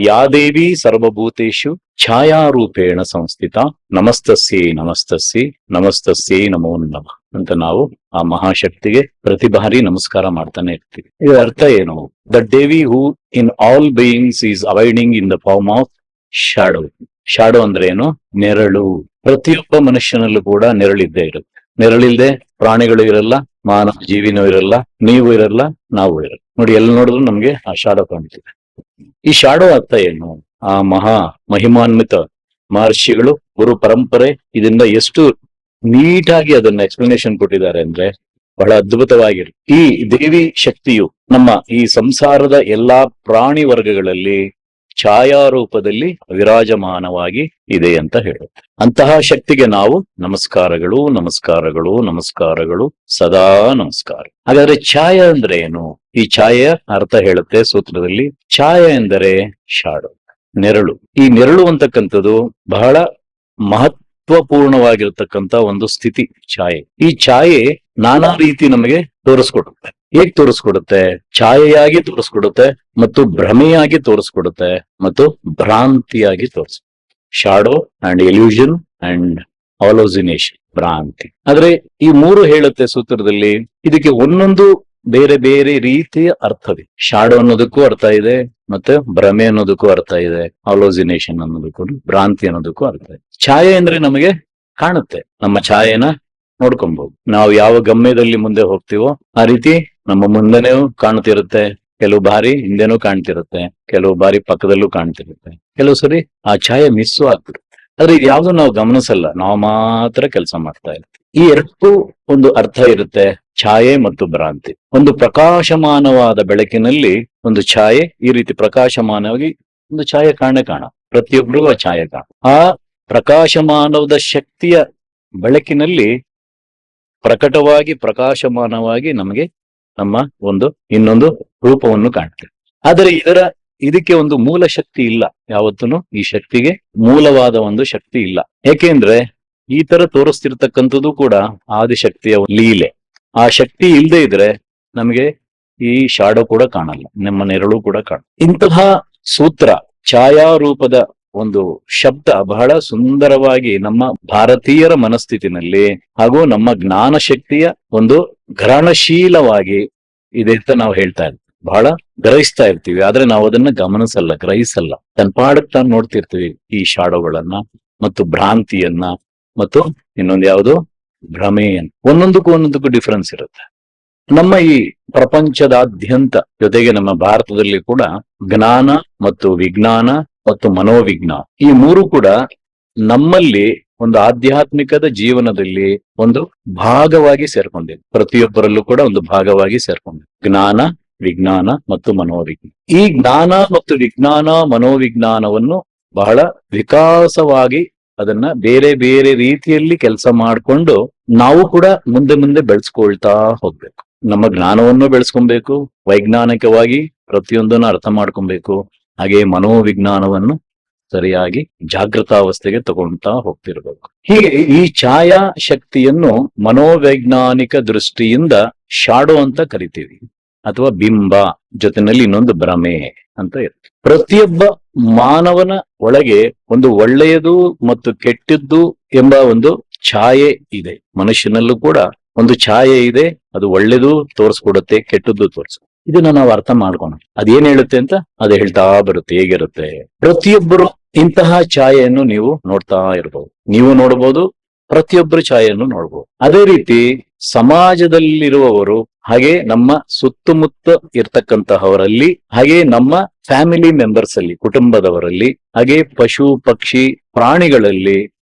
ಯಾ ದೇವಿ ಸರ್ವಭೂತೇಷು ಛಾಯಾರೂಪೇಣ ಸಂಸ್ಥಿತ ನಮಸ್ತಸ್ಯೈ ನಮಸ್ತಸ್ಯೈ ನಮಸ್ತಸ್ಯೈ ನಮೋ ನಮಃ ಅಂತ ನಾವು ಆ ಮಹಾಶಕ್ತಿಗೆ ಪ್ರತಿ ಬಾರಿ ನಮಸ್ಕಾರ ಮಾಡ್ತಾನೆ ಇರ್ತೀವಿ. ಇದರ ಅರ್ಥ ಏನು? The Devi who in all beings is avoiding in the form of shadow. Shadow ಅಂದ್ರೆ ಏನು? ನೆರಳು. ಪ್ರತಿಯೊಬ್ಬ ಮನುಷ್ಯನಲ್ಲೂ ಕೂಡ ನೆರಳಿದ್ದೇ ಇರುತ್ತೆ. ನೆರಳಿಲ್ದೆ ಪ್ರಾಣಿಗಳು ಇರಲ್ಲ, ಮಾನವ ಜೀವಿನೂ ಇರಲ್ಲ, ನೀವು ಇರಲ್ಲ, ನಾವು ಇರಲ್ಲ. ನೋಡಿ, ಎಲ್ಲಿ ನೋಡಿದ್ರು ನಮ್ಗೆ ಆ ಶಾಡೋ ಕಾಣ್ತಿದೆ. ಈ ಶಾಡೋ ಅರ್ಥ ಏನು? ಆ ಮಹಿಮಾನ್ವಿತ ಮಹರ್ಷಿಗಳು, ಗುರು ಪರಂಪರೆ ಇದನ್ನ ಎಷ್ಟು ನೀಟಾಗಿ ಅದನ್ನ ಎಕ್ಸ್ಪ್ಲನೇಷನ್ ಕೊಟ್ಟಿದ್ದಾರೆ ಅಂದ್ರೆ ಬಹಳ ಅದ್ಭುತವಾಗಿರು. ಈ ದೇವಿ ಶಕ್ತಿಯು ನಮ್ಮ ಈ ಸಂಸಾರದ ಎಲ್ಲಾ ಪ್ರಾಣಿ ವರ್ಗಗಳಲ್ಲಿ ಛಾಯಾರೂಪದಲ್ಲಿ ವಿರಾಜಮಾನವಾಗಿ ಇದೆ ಅಂತ ಹೇಳುತ್ತೆ. ಅಂತಹ ಶಕ್ತಿಗೆ ನಾವು ನಮಸ್ಕಾರಗಳು, ನಮಸ್ಕಾರಗಳು, ನಮಸ್ಕಾರಗಳು, ಸದಾ ನಮಸ್ಕಾರ. ಹಾಗಾದ್ರೆ ಛಾಯಾ ಅಂದ್ರೆ ಏನು? ಈ ಛಾಯೆಯ ಅರ್ಥ ಹೇಳುತ್ತೆ ಸೂತ್ರದಲ್ಲಿ. ಛಾಯೆ ಎಂದರೆ ಶಾಡೋ, ನೆರಳು. ಈ ನೆರಳು ಅಂತಕ್ಕಂಥದ್ದು ಬಹಳ ಮಹತ್ವಪೂರ್ಣವಾಗಿರ್ತಕ್ಕಂಥ ಒಂದು ಸ್ಥಿತಿ ಛಾಯೆ. ಈ ಛಾಯೆ ನಾನಾ ರೀತಿ ನಮಗೆ ತೋರಿಸ್ಕೊಡುತ್ತೆ. ಹೇಗ್ ತೋರಿಸ್ಕೊಡುತ್ತೆ? ಛಾಯೆಯಾಗಿ ತೋರಿಸ್ಕೊಡುತ್ತೆ, ಮತ್ತು ಭ್ರಮೆಯಾಗಿ ತೋರಿಸ್ಕೊಡುತ್ತೆ, ಮತ್ತು ಭ್ರಾಂತಿಯಾಗಿ ತೋರಿಸ್. ಶಾಡೋ ಅಂಡ್ ಎಲ್ಯೂಷನ್ ಅಂಡ್ ಹಾಲೋಸಿನೇಷನ್, ಭ್ರಾಂತಿ. ಆದ್ರೆ ಈ ಮೂರು ಹೇಳುತ್ತೆ ಸೂತ್ರದಲ್ಲಿ. ಇದಕ್ಕೆ ಒಂದೊಂದು ಬೇರೆ ಬೇರೆ ರೀತಿಯ ಅರ್ಥವಿದೆ. ಶಾಡೋ ಅನ್ನೋದಕ್ಕೂ ಅರ್ಥ ಇದೆ, ಮತ್ತೆ ಭ್ರಮೆ ಅನ್ನೋದಕ್ಕೂ ಅರ್ಥ ಇದೆ, ಹಾಲೋಸಿನೇಷನ್ ಅನ್ನೋದಕ್ಕೂ, ಭ್ರಾಂತಿ ಅನ್ನೋದಕ್ಕೂ ಅರ್ಥ ಇದೆ. ಛಾಯೆ ಅಂದ್ರೆ ನಮಗೆ ಕಾಣುತ್ತೆ, ನಮ್ಮ ಛಾಯೆನ ನೋಡ್ಕೊಬಹುದು. ನಾವು ಯಾವ ಗಮ್ಯದಲ್ಲಿ ಮುಂದೆ ಹೋಗ್ತೀವೋ ಆ ರೀತಿ ನಮ್ಮ ಮುಂದೆನೂ ಕಾಣ್ತಿರುತ್ತೆ, ಕೆಲವು ಬಾರಿ ಹಿಂದೆನೂ ಕಾಣ್ತಿರುತ್ತೆ, ಕೆಲವು ಬಾರಿ ಪಕ್ಕದಲ್ಲೂ ಕಾಣ್ತಿರುತ್ತೆ, ಕೆಲವು ಸರಿ ಆ ಛಾಯೆ ಮಿಸ್ಸು ಆಗ್ತಿರುತ್ತೆ. ಆದ್ರೆ ಇದು ಯಾವ್ದು ನಾವು ಗಮನಿಸಲ್ಲ, ನಾವು ಮಾತ್ರ ಕೆಲಸ ಮಾಡ್ತಾ ಇರ್ತೀವಿ. ಈ ಎರಡಕ್ಕೂ ಒಂದು ಅರ್ಥ ಇರುತ್ತೆ, ಛಾಯೆ ಮತ್ತು ಭ್ರಾಂತಿ. ಒಂದು ಪ್ರಕಾಶಮಾನವಾದ ಬೆಳಕಿನಲ್ಲಿ ಒಂದು ಛಾಯೆ ಈ ರೀತಿ ಪ್ರಕಾಶಮಾನವಾಗಿ ಒಂದು ಛಾಯೆ ಕಾಣ ಪ್ರತಿಯೊಬ್ಬರಿಗೂ ಆ ಛಾಯೆ ಕಾಣ. ಆ ಪ್ರಕಾಶಮಾನವಾದ ಶಕ್ತಿಯ ಬೆಳಕಿನಲ್ಲಿ ಪ್ರಕಟವಾಗಿ ಪ್ರಕಾಶಮಾನವಾಗಿ ನಮಗೆ ನಮ್ಮ ಒಂದು ಇನ್ನೊಂದು ರೂಪವನ್ನು ಕಾಣ್ತೇವೆ. ಆದರೆ ಇದಕ್ಕೆ ಒಂದು ಮೂಲ ಶಕ್ತಿ ಇಲ್ಲ. ಯಾವತ್ತೂ ಈ ಶಕ್ತಿಗೆ ಮೂಲವಾದ ಒಂದು ಶಕ್ತಿ ಇಲ್ಲ. ಯಾಕೆಂದ್ರೆ ಈ ತರ ತೋರಿಸ್ತಿರ್ತಕ್ಕಂಥದ್ದು ಕೂಡ ಆದಿಶಕ್ತಿಯ ಲೀಲೆ. ಆ ಶಕ್ತಿ ಇಲ್ಲದೆ ಇದ್ರೆ ನಮಗೆ ಈ ಶಾಡೋ ಕೂಡ ಕಾಣಲ್ಲ, ನಮ್ಮ ನೆರಳು ಕೂಡ ಇಂತಹ ಸೂತ್ರ ಛಾಯಾರೂಪದ ಒಂದು ಶಬ್ದ ಬಹಳ ಸುಂದರವಾಗಿ ನಮ್ಮ ಭಾರತೀಯರ ಮನಸ್ಥಿತಿನಲ್ಲಿ ಹಾಗೂ ನಮ್ಮ ಜ್ಞಾನ ಶಕ್ತಿಯ ಒಂದು ಗ್ರಹಣಶೀಲವಾಗಿ ಇದೆ ಅಂತ ನಾವು ಹೇಳ್ತಾ ಇರ್ತೀವಿ. ಬಹಳ ಗ್ರಹಿಸ್ತಾ ಇರ್ತೀವಿ, ಆದ್ರೆ ನಾವು ಅದನ್ನ ಗಮನಿಸಲ್ಲ, ಗ್ರಹಿಸಲ್ಲ. ತನ್ಪಾಡಕ್ ತಾನು ನೋಡ್ತಿರ್ತೀವಿ ಈ ಶಾಡೋಗಳನ್ನ, ಮತ್ತು ಭ್ರಾಂತಿಯನ್ನ, ಮತ್ತು ಇನ್ನೊಂದು ಯಾವುದು ಭ್ರಮೆಯನ್ನು. ಒಂದೊಂದಕ್ಕೂ ಡಿಫರೆನ್ಸ್ ಇರುತ್ತೆ. ನಮ್ಮ ಈ ಪ್ರಪಂಚದಾದ್ಯಂತ, ಜೊತೆಗೆ ನಮ್ಮ ಭಾರತದಲ್ಲಿ ಕೂಡ ಜ್ಞಾನ ಮತ್ತು ವಿಜ್ಞಾನ ಮತ್ತು ಮನೋವಿಜ್ಞಾನ, ಈ ಮೂರು ಕೂಡ ನಮ್ಮಲ್ಲಿ ಒಂದು ಆಧ್ಯಾತ್ಮಿಕದ ಜೀವನದಲ್ಲಿ ಒಂದು ಭಾಗವಾಗಿ ಸೇರ್ಕೊಂಡಿದೆ. ಪ್ರತಿಯೊಬ್ಬರಲ್ಲೂ ಕೂಡ ಒಂದು ಭಾಗವಾಗಿ ಸೇರ್ಕೊಂಡಿದೆ ಜ್ಞಾನ, ವಿಜ್ಞಾನ ಮತ್ತು ಮನೋವಿಜ್ಞಾನ. ಈ ಜ್ಞಾನ ಮತ್ತು ವಿಜ್ಞಾನ, ಮನೋವಿಜ್ಞಾನವನ್ನು ಬಹಳ ವಿಕಾಸವಾಗಿ ಅದನ್ನ ಬೇರೆ ಬೇರೆ ರೀತಿಯಲ್ಲಿ ಕೆಲಸ ಮಾಡಿಕೊಂಡು ನಾವು ಕೂಡ ಮುಂದೆ ಮುಂದೆ ಬೆಳೆಸ್ಕೊಳ್ತಾ ಹೋಗ್ಬೇಕು. ನಮ್ಮ ಜ್ಞಾನವನ್ನು ಬೆಳೆಸ್ಕೊಬೇಕು, ವೈಜ್ಞಾನಿಕವಾಗಿ ಪ್ರತಿಯೊಂದನ್ನು ಅರ್ಥ ಮಾಡ್ಕೊಬೇಕು, ಹಾಗೆ ಮನೋವಿಜ್ಞಾನವನ್ನು ಸರಿಯಾಗಿ ಜಾಗೃತಾವಸ್ಥೆಗೆ ತಗೊಳ್ತಾ ಹೋಗ್ತಿರ್ಬೇಕು. ಹೀಗೆ ಈ ಛಾಯಾ ಶಕ್ತಿಯನ್ನು ಮನೋವೈಜ್ಞಾನಿಕ ದೃಷ್ಟಿಯಿಂದ ಶಾಡೋ ಅಂತ ಕರಿತೀವಿ, ಅಥವಾ ಬಿಂಬ, ಜೊತೆನಲ್ಲಿ ಇನ್ನೊಂದು ಭ್ರಮೆ ಅಂತ ಇರುತ್ತೆ. ಪ್ರತಿಯೊಬ್ಬ ಮಾನವನ ಒಳಗೆ ಒಂದು ಒಳ್ಳೆಯದು ಮತ್ತು ಕೆಟ್ಟದ್ದು ಎಂಬ ಒಂದು ಛಾಯೆ ಇದೆ. ಮನುಷ್ಯನಲ್ಲೂ ಕೂಡ ಒಂದು ಛಾಯೆ ಇದೆ, ಅದು ಒಳ್ಳೆದು ತೋರಿಸ್ಕೊಡುತ್ತೆ, ಕೆಟ್ಟದ್ದು ತೋರಿಸ್ಕೊಡುತ್ತೆ. ಇದನ್ನ ನಾವು ಅರ್ಥ ಮಾಡ್ಕೋಣ. ಅದೇನ್ ಹೇಳುತ್ತೆ ಅಂತ ಅದು ಹೇಳ್ತಾ ಬರುತ್ತೆ, ಹೇಗಿರುತ್ತೆ. ಪ್ರತಿಯೊಬ್ಬರು ಇಂತಹ ಛಾಯೆಯನ್ನು ನೀವು ನೋಡ್ತಾ ಇರ್ಬೋದು, ನೀವು ನೋಡ್ಬೋದು, ಪ್ರತಿಯೊಬ್ಬರು ಛಾಯೆಯನ್ನು ನೋಡ್ಬೋದು. ಅದೇ ರೀತಿ ಸಮಾಜದಲ್ಲಿರುವವರು, ಹಾಗೆ ನಮ್ಮ ಸುತ್ತಮುತ್ತ ಇರ್ತಕ್ಕಂತಹವರಲ್ಲಿ, ಹಾಗೆ ನಮ್ಮ ಫ್ಯಾಮಿಲಿ ಮೆಂಬರ್ಸ್ ಅಲ್ಲಿ, ಕುಟುಂಬದವರಲ್ಲಿ, ಹಾಗೆ ಪಶು ಪಕ್ಷಿ ಪ್ರಾಣಿಗಳಲ್ಲಿ,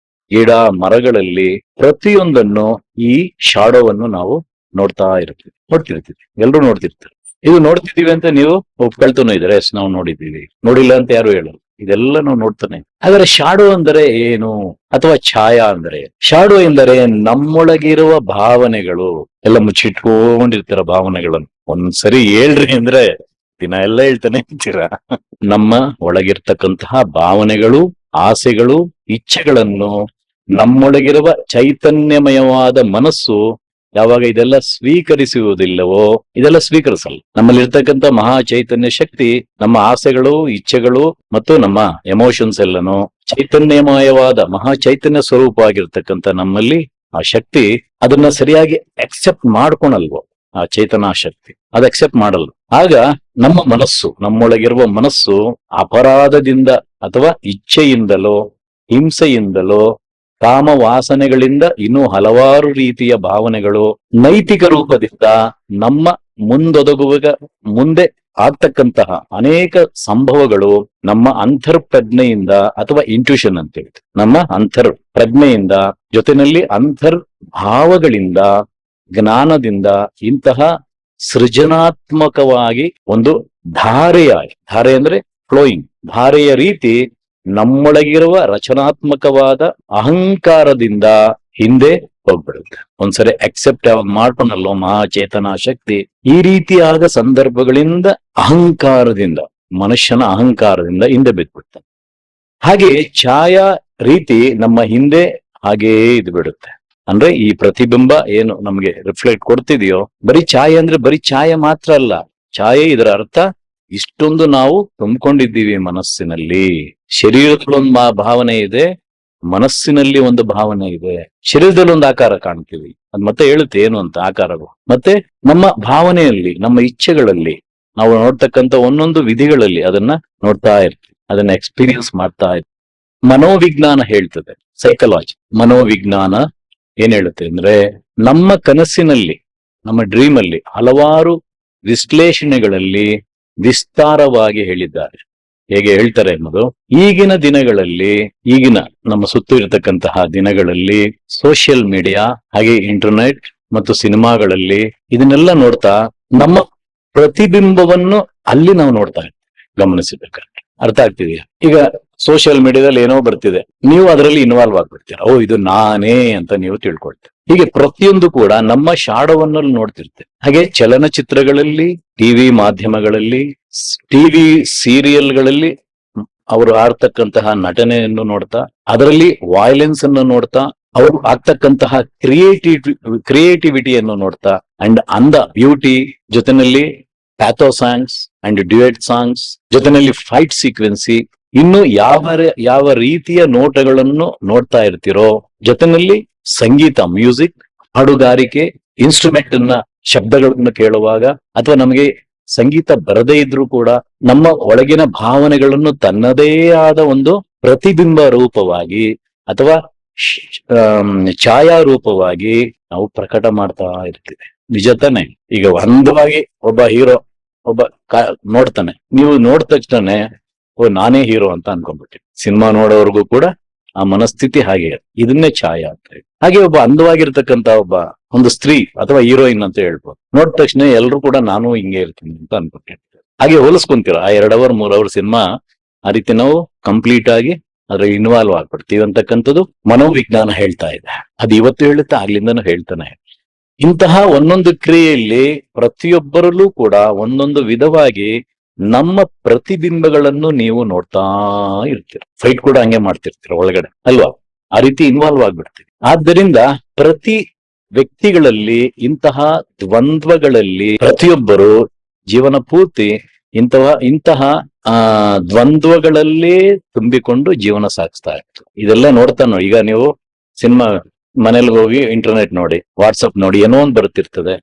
ಗಿಡ ಮರಗಳಲ್ಲಿ, ಪ್ರತಿಯೊಂದನ್ನು ಈ ಶಾಡೋವನ್ನು ನಾವು ನೋಡ್ತಿರ್ತೀವಿ. ಎಲ್ರು ನೋಡ್ತಿರ್ತಾರೆ. ಇದು ನೋಡ್ತಿದೀವಿ ಅಂತ ನೀವು ಒಪ್ಕೊಳ್ತಾನೂ ಇದ್ರೆ, ಎಸ್ ನಾವು ನೋಡಿದ್ದೀವಿ, ನೋಡಿಲ್ಲ ಅಂತ ಯಾರು ಹೇಳೋದು, ಇದೆಲ್ಲ ನಾವು ನೋಡ್ತಾನೆ. ಹಾಗಾದ್ರೆ ಶಾಡೋ ಅಂದರೆ ಏನು, ಅಥವಾ ಛಾಯಾ ಅಂದ್ರೆ? ಶಾಡೋ ಎಂದರೆ ನಮ್ಮೊಳಗಿರುವ ಭಾವನೆಗಳು ಎಲ್ಲ ಮುಚ್ಚಿಟ್ಕೊಂಡಿರ್ತೀರ ಭಾವನೆಗಳನ್ನು. ಒಂದ್ಸರಿ ಹೇಳ್ರಿ ಅಂದ್ರೆ ದಿನ ಎಲ್ಲ ಹೇಳ್ತಾನೆ ಇರ್ತೀರ. ನಮ್ಮ ಒಳಗಿರ್ತಕ್ಕಂತಹ ಭಾವನೆಗಳು, ಆಸೆಗಳು, ಇಚ್ಛೆಗಳನ್ನು ನಮ್ಮೊಳಗಿರುವ ಚೈತನ್ಯಮಯವಾದ ಮನಸ್ಸು ಯಾವಾಗ ಇದೆಲ್ಲ ಸ್ವೀಕರಿಸುವುದಿಲ್ಲವೋ, ಇದೆಲ್ಲ ಸ್ವೀಕರಿಸಲ್ಲ. ನಮ್ಮಲ್ಲಿ ಇರ್ತಕ್ಕಂಥ ಮಹಾ ಚೈತನ್ಯ ಶಕ್ತಿ ನಮ್ಮ ಆಸೆಗಳು, ಇಚ್ಛೆಗಳು ಮತ್ತು ನಮ್ಮ ಎಮೋಷನ್ಸ್ ಎಲ್ಲನೂ ಚೈತನ್ಯಮಯವಾದ ಮಹಾ ಚೈತನ್ಯ ಸ್ವರೂಪ ಆಗಿರ್ತಕ್ಕಂಥ ನಮ್ಮಲ್ಲಿ ಆ ಶಕ್ತಿ ಅದನ್ನ ಸರಿಯಾಗಿ ಅಕ್ಸೆಪ್ಟ್ ಮಾಡ್ಕೊಳಲ್ವೋ, ಆ ಚೇತನಾ ಶಕ್ತಿ ಅದು ಅಕ್ಸೆಪ್ಟ್ ಮಾಡಲ್ಲ. ಆಗ ನಮ್ಮ ಮನಸ್ಸು, ನಮ್ಮೊಳಗಿರುವ ಮನಸ್ಸು ಅಪರಾಧದಿಂದ ಅಥವಾ ಇಚ್ಛೆಯಿಂದಲೋ, ಹಿಂಸೆಯಿಂದಲೋ, ಕಾಮ ವಾಸನೆಗಳಿಂದ ಇನ್ನೂ ಹಲವಾರು ರೀತಿಯ ಭಾವನೆಗಳು ನೈತಿಕ ರೂಪದಿಂದ ನಮ್ಮ ಮುಂದೆ ಆಗ್ತಕ್ಕಂತಹ ಅನೇಕ ಸಂಭವಗಳು ನಮ್ಮ ಅಂತರ್ಪ್ರಜ್ಞೆಯಿಂದ ಅಥವಾ ಇಂಟ್ಯೂಷನ್ ಅಂತ ಹೇಳ್ತೀವಿ, ನಮ್ಮ ಅಂತರ್ ಪ್ರಜ್ಞೆಯಿಂದ ಜೊತೆಯಲ್ಲಿ ಭಾವಗಳಿಂದ, ಜ್ಞಾನದಿಂದ ಇಂತಹ ಸೃಜನಾತ್ಮಕವಾಗಿ ಒಂದು ಧಾರೆ ಅಂದ್ರೆ ಫ್ಲೋಯಿಂಗ್ ಧಾರೆಯ ರೀತಿ ನಮ್ಮೊಳಗಿರುವ ರಚನಾತ್ಮಕವಾದ ಅಹಂಕಾರದಿಂದ ಹಿಂದೆ ಹೋಗ್ಬಿಡುತ್ತೆ. ಒಂದ್ಸರಿ ಅಕ್ಸೆಪ್ಟ್ ಯಾವಾಗ ಮಾಡ್ಕೊಳಲ್ಲೋ ಮಹಾಚೇತನಾ ಶಕ್ತಿ, ಈ ರೀತಿಯಾದ ಸಂದರ್ಭಗಳಿಂದ ಅಹಂಕಾರದಿಂದ, ಮನುಷ್ಯನ ಅಹಂಕಾರದಿಂದ ಹಿಂದೆ ಬಿದ್ದ್ಬಿಡ್ತಾನೆ. ಹಾಗೆ ಛಾಯಾ ರೀತಿ ನಮ್ಮ ಹಿಂದೆ ಹಾಗೇ ಇದು ಬಿಡುತ್ತೆ. ಅಂದ್ರೆ ಈ ಪ್ರತಿಬಿಂಬ ಏನು ನಮ್ಗೆ ರಿಫ್ಲೆಕ್ಟ್ ಕೊಡ್ತಿದೆಯೋ, ಬರೀ ಛಾಯೆ ಅಂದ್ರೆ ಬರೀ ಛಾಯೆ ಮಾತ್ರ ಅಲ್ಲ. ಛಾಯೆ ಇದರ ಅರ್ಥ ಇಷ್ಟೊಂದು ನಾವು ತುಂಬಿಕೊಂಡಿದ್ದೀವಿ ಮನಸ್ಸಿನಲ್ಲಿ. ಶರೀರದಲ್ಲಿ ಒಂದು ಭಾವನೆ ಇದೆ, ಮನಸ್ಸಿನಲ್ಲಿ ಒಂದು ಭಾವನೆ ಇದೆ. ಶರೀರದಲ್ಲಿ ಒಂದು ಆಕಾರ ಕಾಣ್ತೀವಿ, ಅದ್ ಮತ್ತೆ ಹೇಳುತ್ತೆ ಏನು ಅಂತ ಆಕಾರಗಳು. ಮತ್ತೆ ನಮ್ಮ ಭಾವನೆಯಲ್ಲಿ, ನಮ್ಮ ಇಚ್ಛೆಗಳಲ್ಲಿ ನಾವು ನೋಡ್ತಕ್ಕಂಥ ಒಂದೊಂದು ವಿಧಿಗಳಲ್ಲಿ ಅದನ್ನ ನೋಡ್ತಾ ಇರ್ತೀವಿ, ಅದನ್ನ ಎಕ್ಸ್ಪೀರಿಯನ್ಸ್ ಮಾಡ್ತಾ ಇರ್ತೀವಿ. ಮನೋವಿಜ್ಞಾನ ಹೇಳ್ತದೆ, ಸೈಕಲಾಜಿ ಮನೋವಿಜ್ಞಾನ ಏನ್ ಹೇಳುತ್ತೆ ಅಂದ್ರೆ, ನಮ್ಮ ಕನಸಿನಲ್ಲಿ, ನಮ್ಮ ಡ್ರೀಮ್ ಅಲ್ಲಿ ಹಲವಾರು ವಿಶ್ಲೇಷಣೆಗಳಲ್ಲಿ ವಿಸ್ತಾರವಾಗಿ ಹೇಳಿದ್ದಾರೆ. ಹೇಗೆ ಹೇಳ್ತಾರೆ ಅನ್ನೋದು, ಈಗಿನ ದಿನಗಳಲ್ಲಿ, ಈಗಿನ ನಮ್ಮ ಸುತ್ತು ಇರತಕ್ಕಂತಹ ದಿನಗಳಲ್ಲಿ ಸೋಷಿಯಲ್ ಮೀಡಿಯಾ ಹಾಗೆ ಇಂಟರ್ನೆಟ್ ಮತ್ತು ಸಿನಿಮಾಗಳಲ್ಲಿ ಇದನ್ನೆಲ್ಲ ನೋಡ್ತಾ ನಮ್ಮ ಪ್ರತಿಬಿಂಬವನ್ನು ಅಲ್ಲಿ ನಾವು ನೋಡ್ತಾ ಇರ್ತೀವಿ. ಗಮನಿಸಬೇಕಾದ್ರೆ ಅರ್ಥ ಆಗ್ತಿದೆಯಾ? ಈಗ ಸೋಷಿಯಲ್ ಮೀಡಿಯಾದಲ್ಲಿ ಏನೋ ಬರ್ತಿದೆ, ನೀವು ಅದರಲ್ಲಿ ಇನ್ವಾಲ್ವ್ ಆಗ್ಬಿಡ್ತೀರ. ಇದು ನಾನೇ ಅಂತ ನೀವು ತಿಳ್ಕೊಳ್ತೀರಿ. ಹೀಗೆ ಪ್ರತಿಯೊಂದು ಕೂಡ ನಮ್ಮ ಶಾಡೋವನ್ನಲ್ಲಿ ನೋಡ್ತಿರ್ತೇವೆ. ಹಾಗೆ ಚಲನಚಿತ್ರಗಳಲ್ಲಿ, ಟಿವಿ ಮಾಧ್ಯಮಗಳಲ್ಲಿ, ಟಿವಿ ಸೀರಿಯಲ್ಗಳಲ್ಲಿ ಅವರು ಆಡ್ತಕ್ಕಂತಹ ನಟನೆಯನ್ನು ನೋಡ್ತಾ, ಅದರಲ್ಲಿ ವಾಯ್ಲೆನ್ಸ್ ಅನ್ನು ನೋಡ್ತಾ, ಅವರು ಆಗ್ತಕ್ಕಂತಹ ಕ್ರಿಯೇಟಿವಿಟಿಯನ್ನು ನೋಡ್ತಾ, ಅಂಡ್ ಬ್ಯೂಟಿ ಜೊತೆನಲ್ಲಿ ಪ್ಯಾಥೋ ಸಾಂಗ್ಸ್ ಅಂಡ್ ಡ್ಯುಯೆಟ್ ಸಾಂಗ್ಸ್ ಜೊತೆನಲ್ಲಿ ಫೈಟ್ ಸೀಕ್ವೆನ್ಸಿ, ಇನ್ನು ಯಾವ ರೀತಿಯ ನೋಟಗಳನ್ನು ನೋಡ್ತಾ ಇರ್ತಿರೋ, ಜೊತೆನಲ್ಲಿ ಸಂಗೀತ, ಮ್ಯೂಸಿಕ್, ಹಾಡುಗಾರಿಕೆ, ಇನ್ಸ್ಟ್ರೂಮೆಂಟ್ ಶಬ್ದಗಳನ್ನು ಕೇಳುವಾಗ, ಅಥವಾ ನಮಗೆ ಸಂಗೀತ ಬರದೇ ಇದ್ರೂ ಕೂಡ ನಮ್ಮ ಒಳಗಿನ ಭಾವನೆಗಳನ್ನು ತನ್ನದೇ ಆದ ಒಂದು ಪ್ರತಿಬಿಂಬ ರೂಪವಾಗಿ ಅಥವಾ ಛಾಯಾ ರೂಪವಾಗಿ ನಾವು ಪ್ರಕಟ ಮಾಡ್ತಾ ಇರ್ತೀವಿ. ನಿಜ ತಾನೆ? ಈಗ ಅಂದವಾಗಿ ಒಬ್ಬ ಹೀರೋ ನೋಡ್ತಾನೆ, ನೀವು ನೋಡಿದ ತಕ್ಷಣ ನಾನೇ ಹೀರೋ ಅಂತ ಅನ್ಕೊಂಡ್ಬಿಟ್ಟಿವಿ. ಸಿನಿಮಾ ನೋಡೋರ್ಗೂ ಕೂಡ ಆ ಮನಸ್ಥಿತಿ ಹಾಗೆ, ಇದನ್ನೇ ಛಾಯಾ ಅಂತ ಹೇಳಿ. ಹಾಗೆ ಒಬ್ಬ ಅಂದವಾಗಿರ್ತಕ್ಕಂತ ಒಂದು ಸ್ತ್ರೀ ಅಥವಾ ಹೀರೋಯಿನ್ ಅಂತ ಹೇಳ್ಬೋದು, ನೋಡಿದ ತಕ್ಷಣ ಎಲ್ರು ಕೂಡ ನಾನು ಹಿಂಗೆ ಇರ್ತೀನಿ ಅಂತ ಅನ್ಕೊಂಡಿರ್ತೀವಿ. ಹಾಗೆ ಹೋಲಿಸ್ಕೊಂತೀರ ಆ 2 ಅವರ್ 3 ಅವರ್ ಸಿನಿಮಾ, ಆ ರೀತಿ ನಾವು ಕಂಪ್ಲೀಟ್ ಆಗಿ ಅದ್ರ ಇನ್ವಾಲ್ವ್ ಆಗ್ಬಿಡ್ತೀವಿ ಅಂತಕ್ಕಂಥದ್ದು ಮನೋವಿಜ್ಞಾನ ಹೇಳ್ತಾ ಇದೆ. ಅದು ಇವತ್ತು ಹೇಳುತ್ತಾ ಆಗ್ಲಿಂದನೂ ಹೇಳ್ತಾನೆ. ಇಂತಹ ಒಂದೊಂದು ಕ್ರಿಯೆಯಲ್ಲಿ ಪ್ರತಿಯೊಬ್ಬರಲ್ಲೂ ಕೂಡ ಒಂದೊಂದು ವಿಧವಾಗಿ ನಮ್ಮ ಪ್ರತಿಬಿಂಬಗಳನ್ನು ನೀವು ನೋಡ್ತಾ ಇರ್ತೀರ. ಫೈಟ್ ಕೂಡ ಹಂಗೆ ಮಾಡ್ತಿರ್ತೀರ ಒಳಗಡೆ ಅಲ್ವಾ? ಆ ರೀತಿ ಇನ್ವಾಲ್ವ್ ಆಗ್ಬಿಡ್ತೀವಿ. ಆದ್ದರಿಂದ ಪ್ರತಿ ವ್ಯಕ್ತಿಗಳಲ್ಲಿ ಇಂತಹ ದ್ವಂದ್ವಗಳಲ್ಲಿ ಪ್ರತಿಯೊಬ್ಬರು ಜೀವನ ಪೂರ್ತಿ ಇಂತಹ ದ್ವಂದ್ವಗಳಲ್ಲೇ ತುಂಬಿಕೊಂಡು ಜೀವನ ಸಾಗಿಸ್ತಾ ಇರ್ತಾರೆ. ಇದೆಲ್ಲ ನೋಡ್ತಾನೋ, ಈಗ ನೀವು ಸಿನಿಮಾ ಮನೇಲಿ ಹೋಗಿ ಇಂಟರ್ನೆಟ್ ನೋಡಿ, ವಾಟ್ಸಪ್ ನೋಡಿ, ಏನೋ ಒಂದು ಬರುತ್ತಿರ್ತದೆ,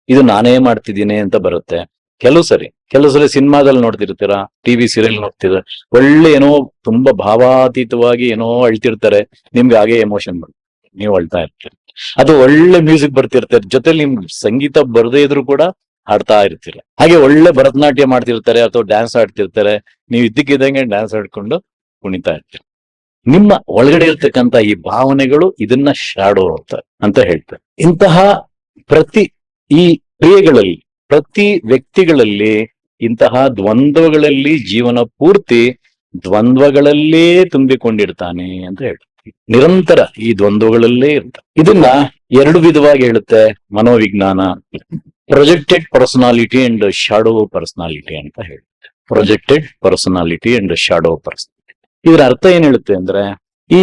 ಇದು ನಾನೇ ಮಾಡ್ತಿದ್ದೀನಿ ಅಂತ ಬರುತ್ತೆ. ಕೆಲವು ಸರಿ ಸಿನಿಮಾದಲ್ಲಿ ನೋಡ್ತಿರ್ತೀರಾ, ಟಿವಿ ಸೀರಿಯಲ್ ನೋಡ್ತಿರ, ಒಳ್ಳೆ ಏನೋ ತುಂಬಾ ಭಾವಾತೀತವಾಗಿ ಏನೋ ಅಳ್ತಿರ್ತಾರೆ, ನಿಮ್ಗೆ ಹಾಗೆ ಎಮೋಷನ್ ಬರುತ್ತೆ, ನೀವು ಅಳ್ತಾ ಇರ್ತೀರಿ. ಅದು ಒಳ್ಳೆ ಮ್ಯೂಸಿಕ್ ಬರ್ತಿರ್ತಾರೆ, ಜೊತೆಲಿ ನಿಮ್ ಸಂಗೀತ ಬರದೇ ಇದ್ರು ಕೂಡ ಹಾಡ್ತಾ ಇರ್ತೀರ. ಹಾಗೆ ಒಳ್ಳೆ ಭರತನಾಟ್ಯ ಮಾಡ್ತಿರ್ತಾರೆ ಅಥವಾ ಡ್ಯಾನ್ಸ್ ಆಡ್ತಿರ್ತಾರೆ, ನೀವು ಇದ್ದಕ್ಕಿದ್ದಂಗೆ ಡ್ಯಾನ್ಸ್ ಆಡ್ಕೊಂಡು ಕುಣಿತಾ ಇರ್ತೀರಿ. ನಿಮ್ಮ ಒಳಗಡೆ ಇರ್ತಕ್ಕಂಥ ಈ ಭಾವನೆಗಳು ಇದನ್ನ ಶಾಡೋ ಅಂತ ಹೇಳ್ತಾರೆ. ಇಂತಹ ಈ ಕ್ರಿಯೆಗಳಲ್ಲಿ, ಪ್ರತಿ ವ್ಯಕ್ತಿಗಳಲ್ಲಿ ಇಂತಹ ದ್ವಂದ್ವಗಳಲ್ಲಿ ಜೀವನ ಪೂರ್ತಿ ದ್ವಂದ್ವಗಳಲ್ಲೇ ತುಂಬಿಕೊಂಡಿರ್ತಾನೆ ಅಂತ ಹೇಳ್ತೀವಿ. ನಿರಂತರ ಈ ದ್ವಂದ್ವಗಳಲ್ಲೇ ಇರ್ತಾರೆ. ಇದನ್ನ 2 ವಿಧವಾಗಿ ಹೇಳುತ್ತೆ ಮನೋವಿಜ್ಞಾನ. Projected personality and shadow personality ಅಂತ ಹೇಳುತ್ತೆ. Projected personality and shadow personality. ಇದರ ಅರ್ಥ ಏನ್ ಹೇಳುತ್ತೆ ಅಂದ್ರೆ, ಈ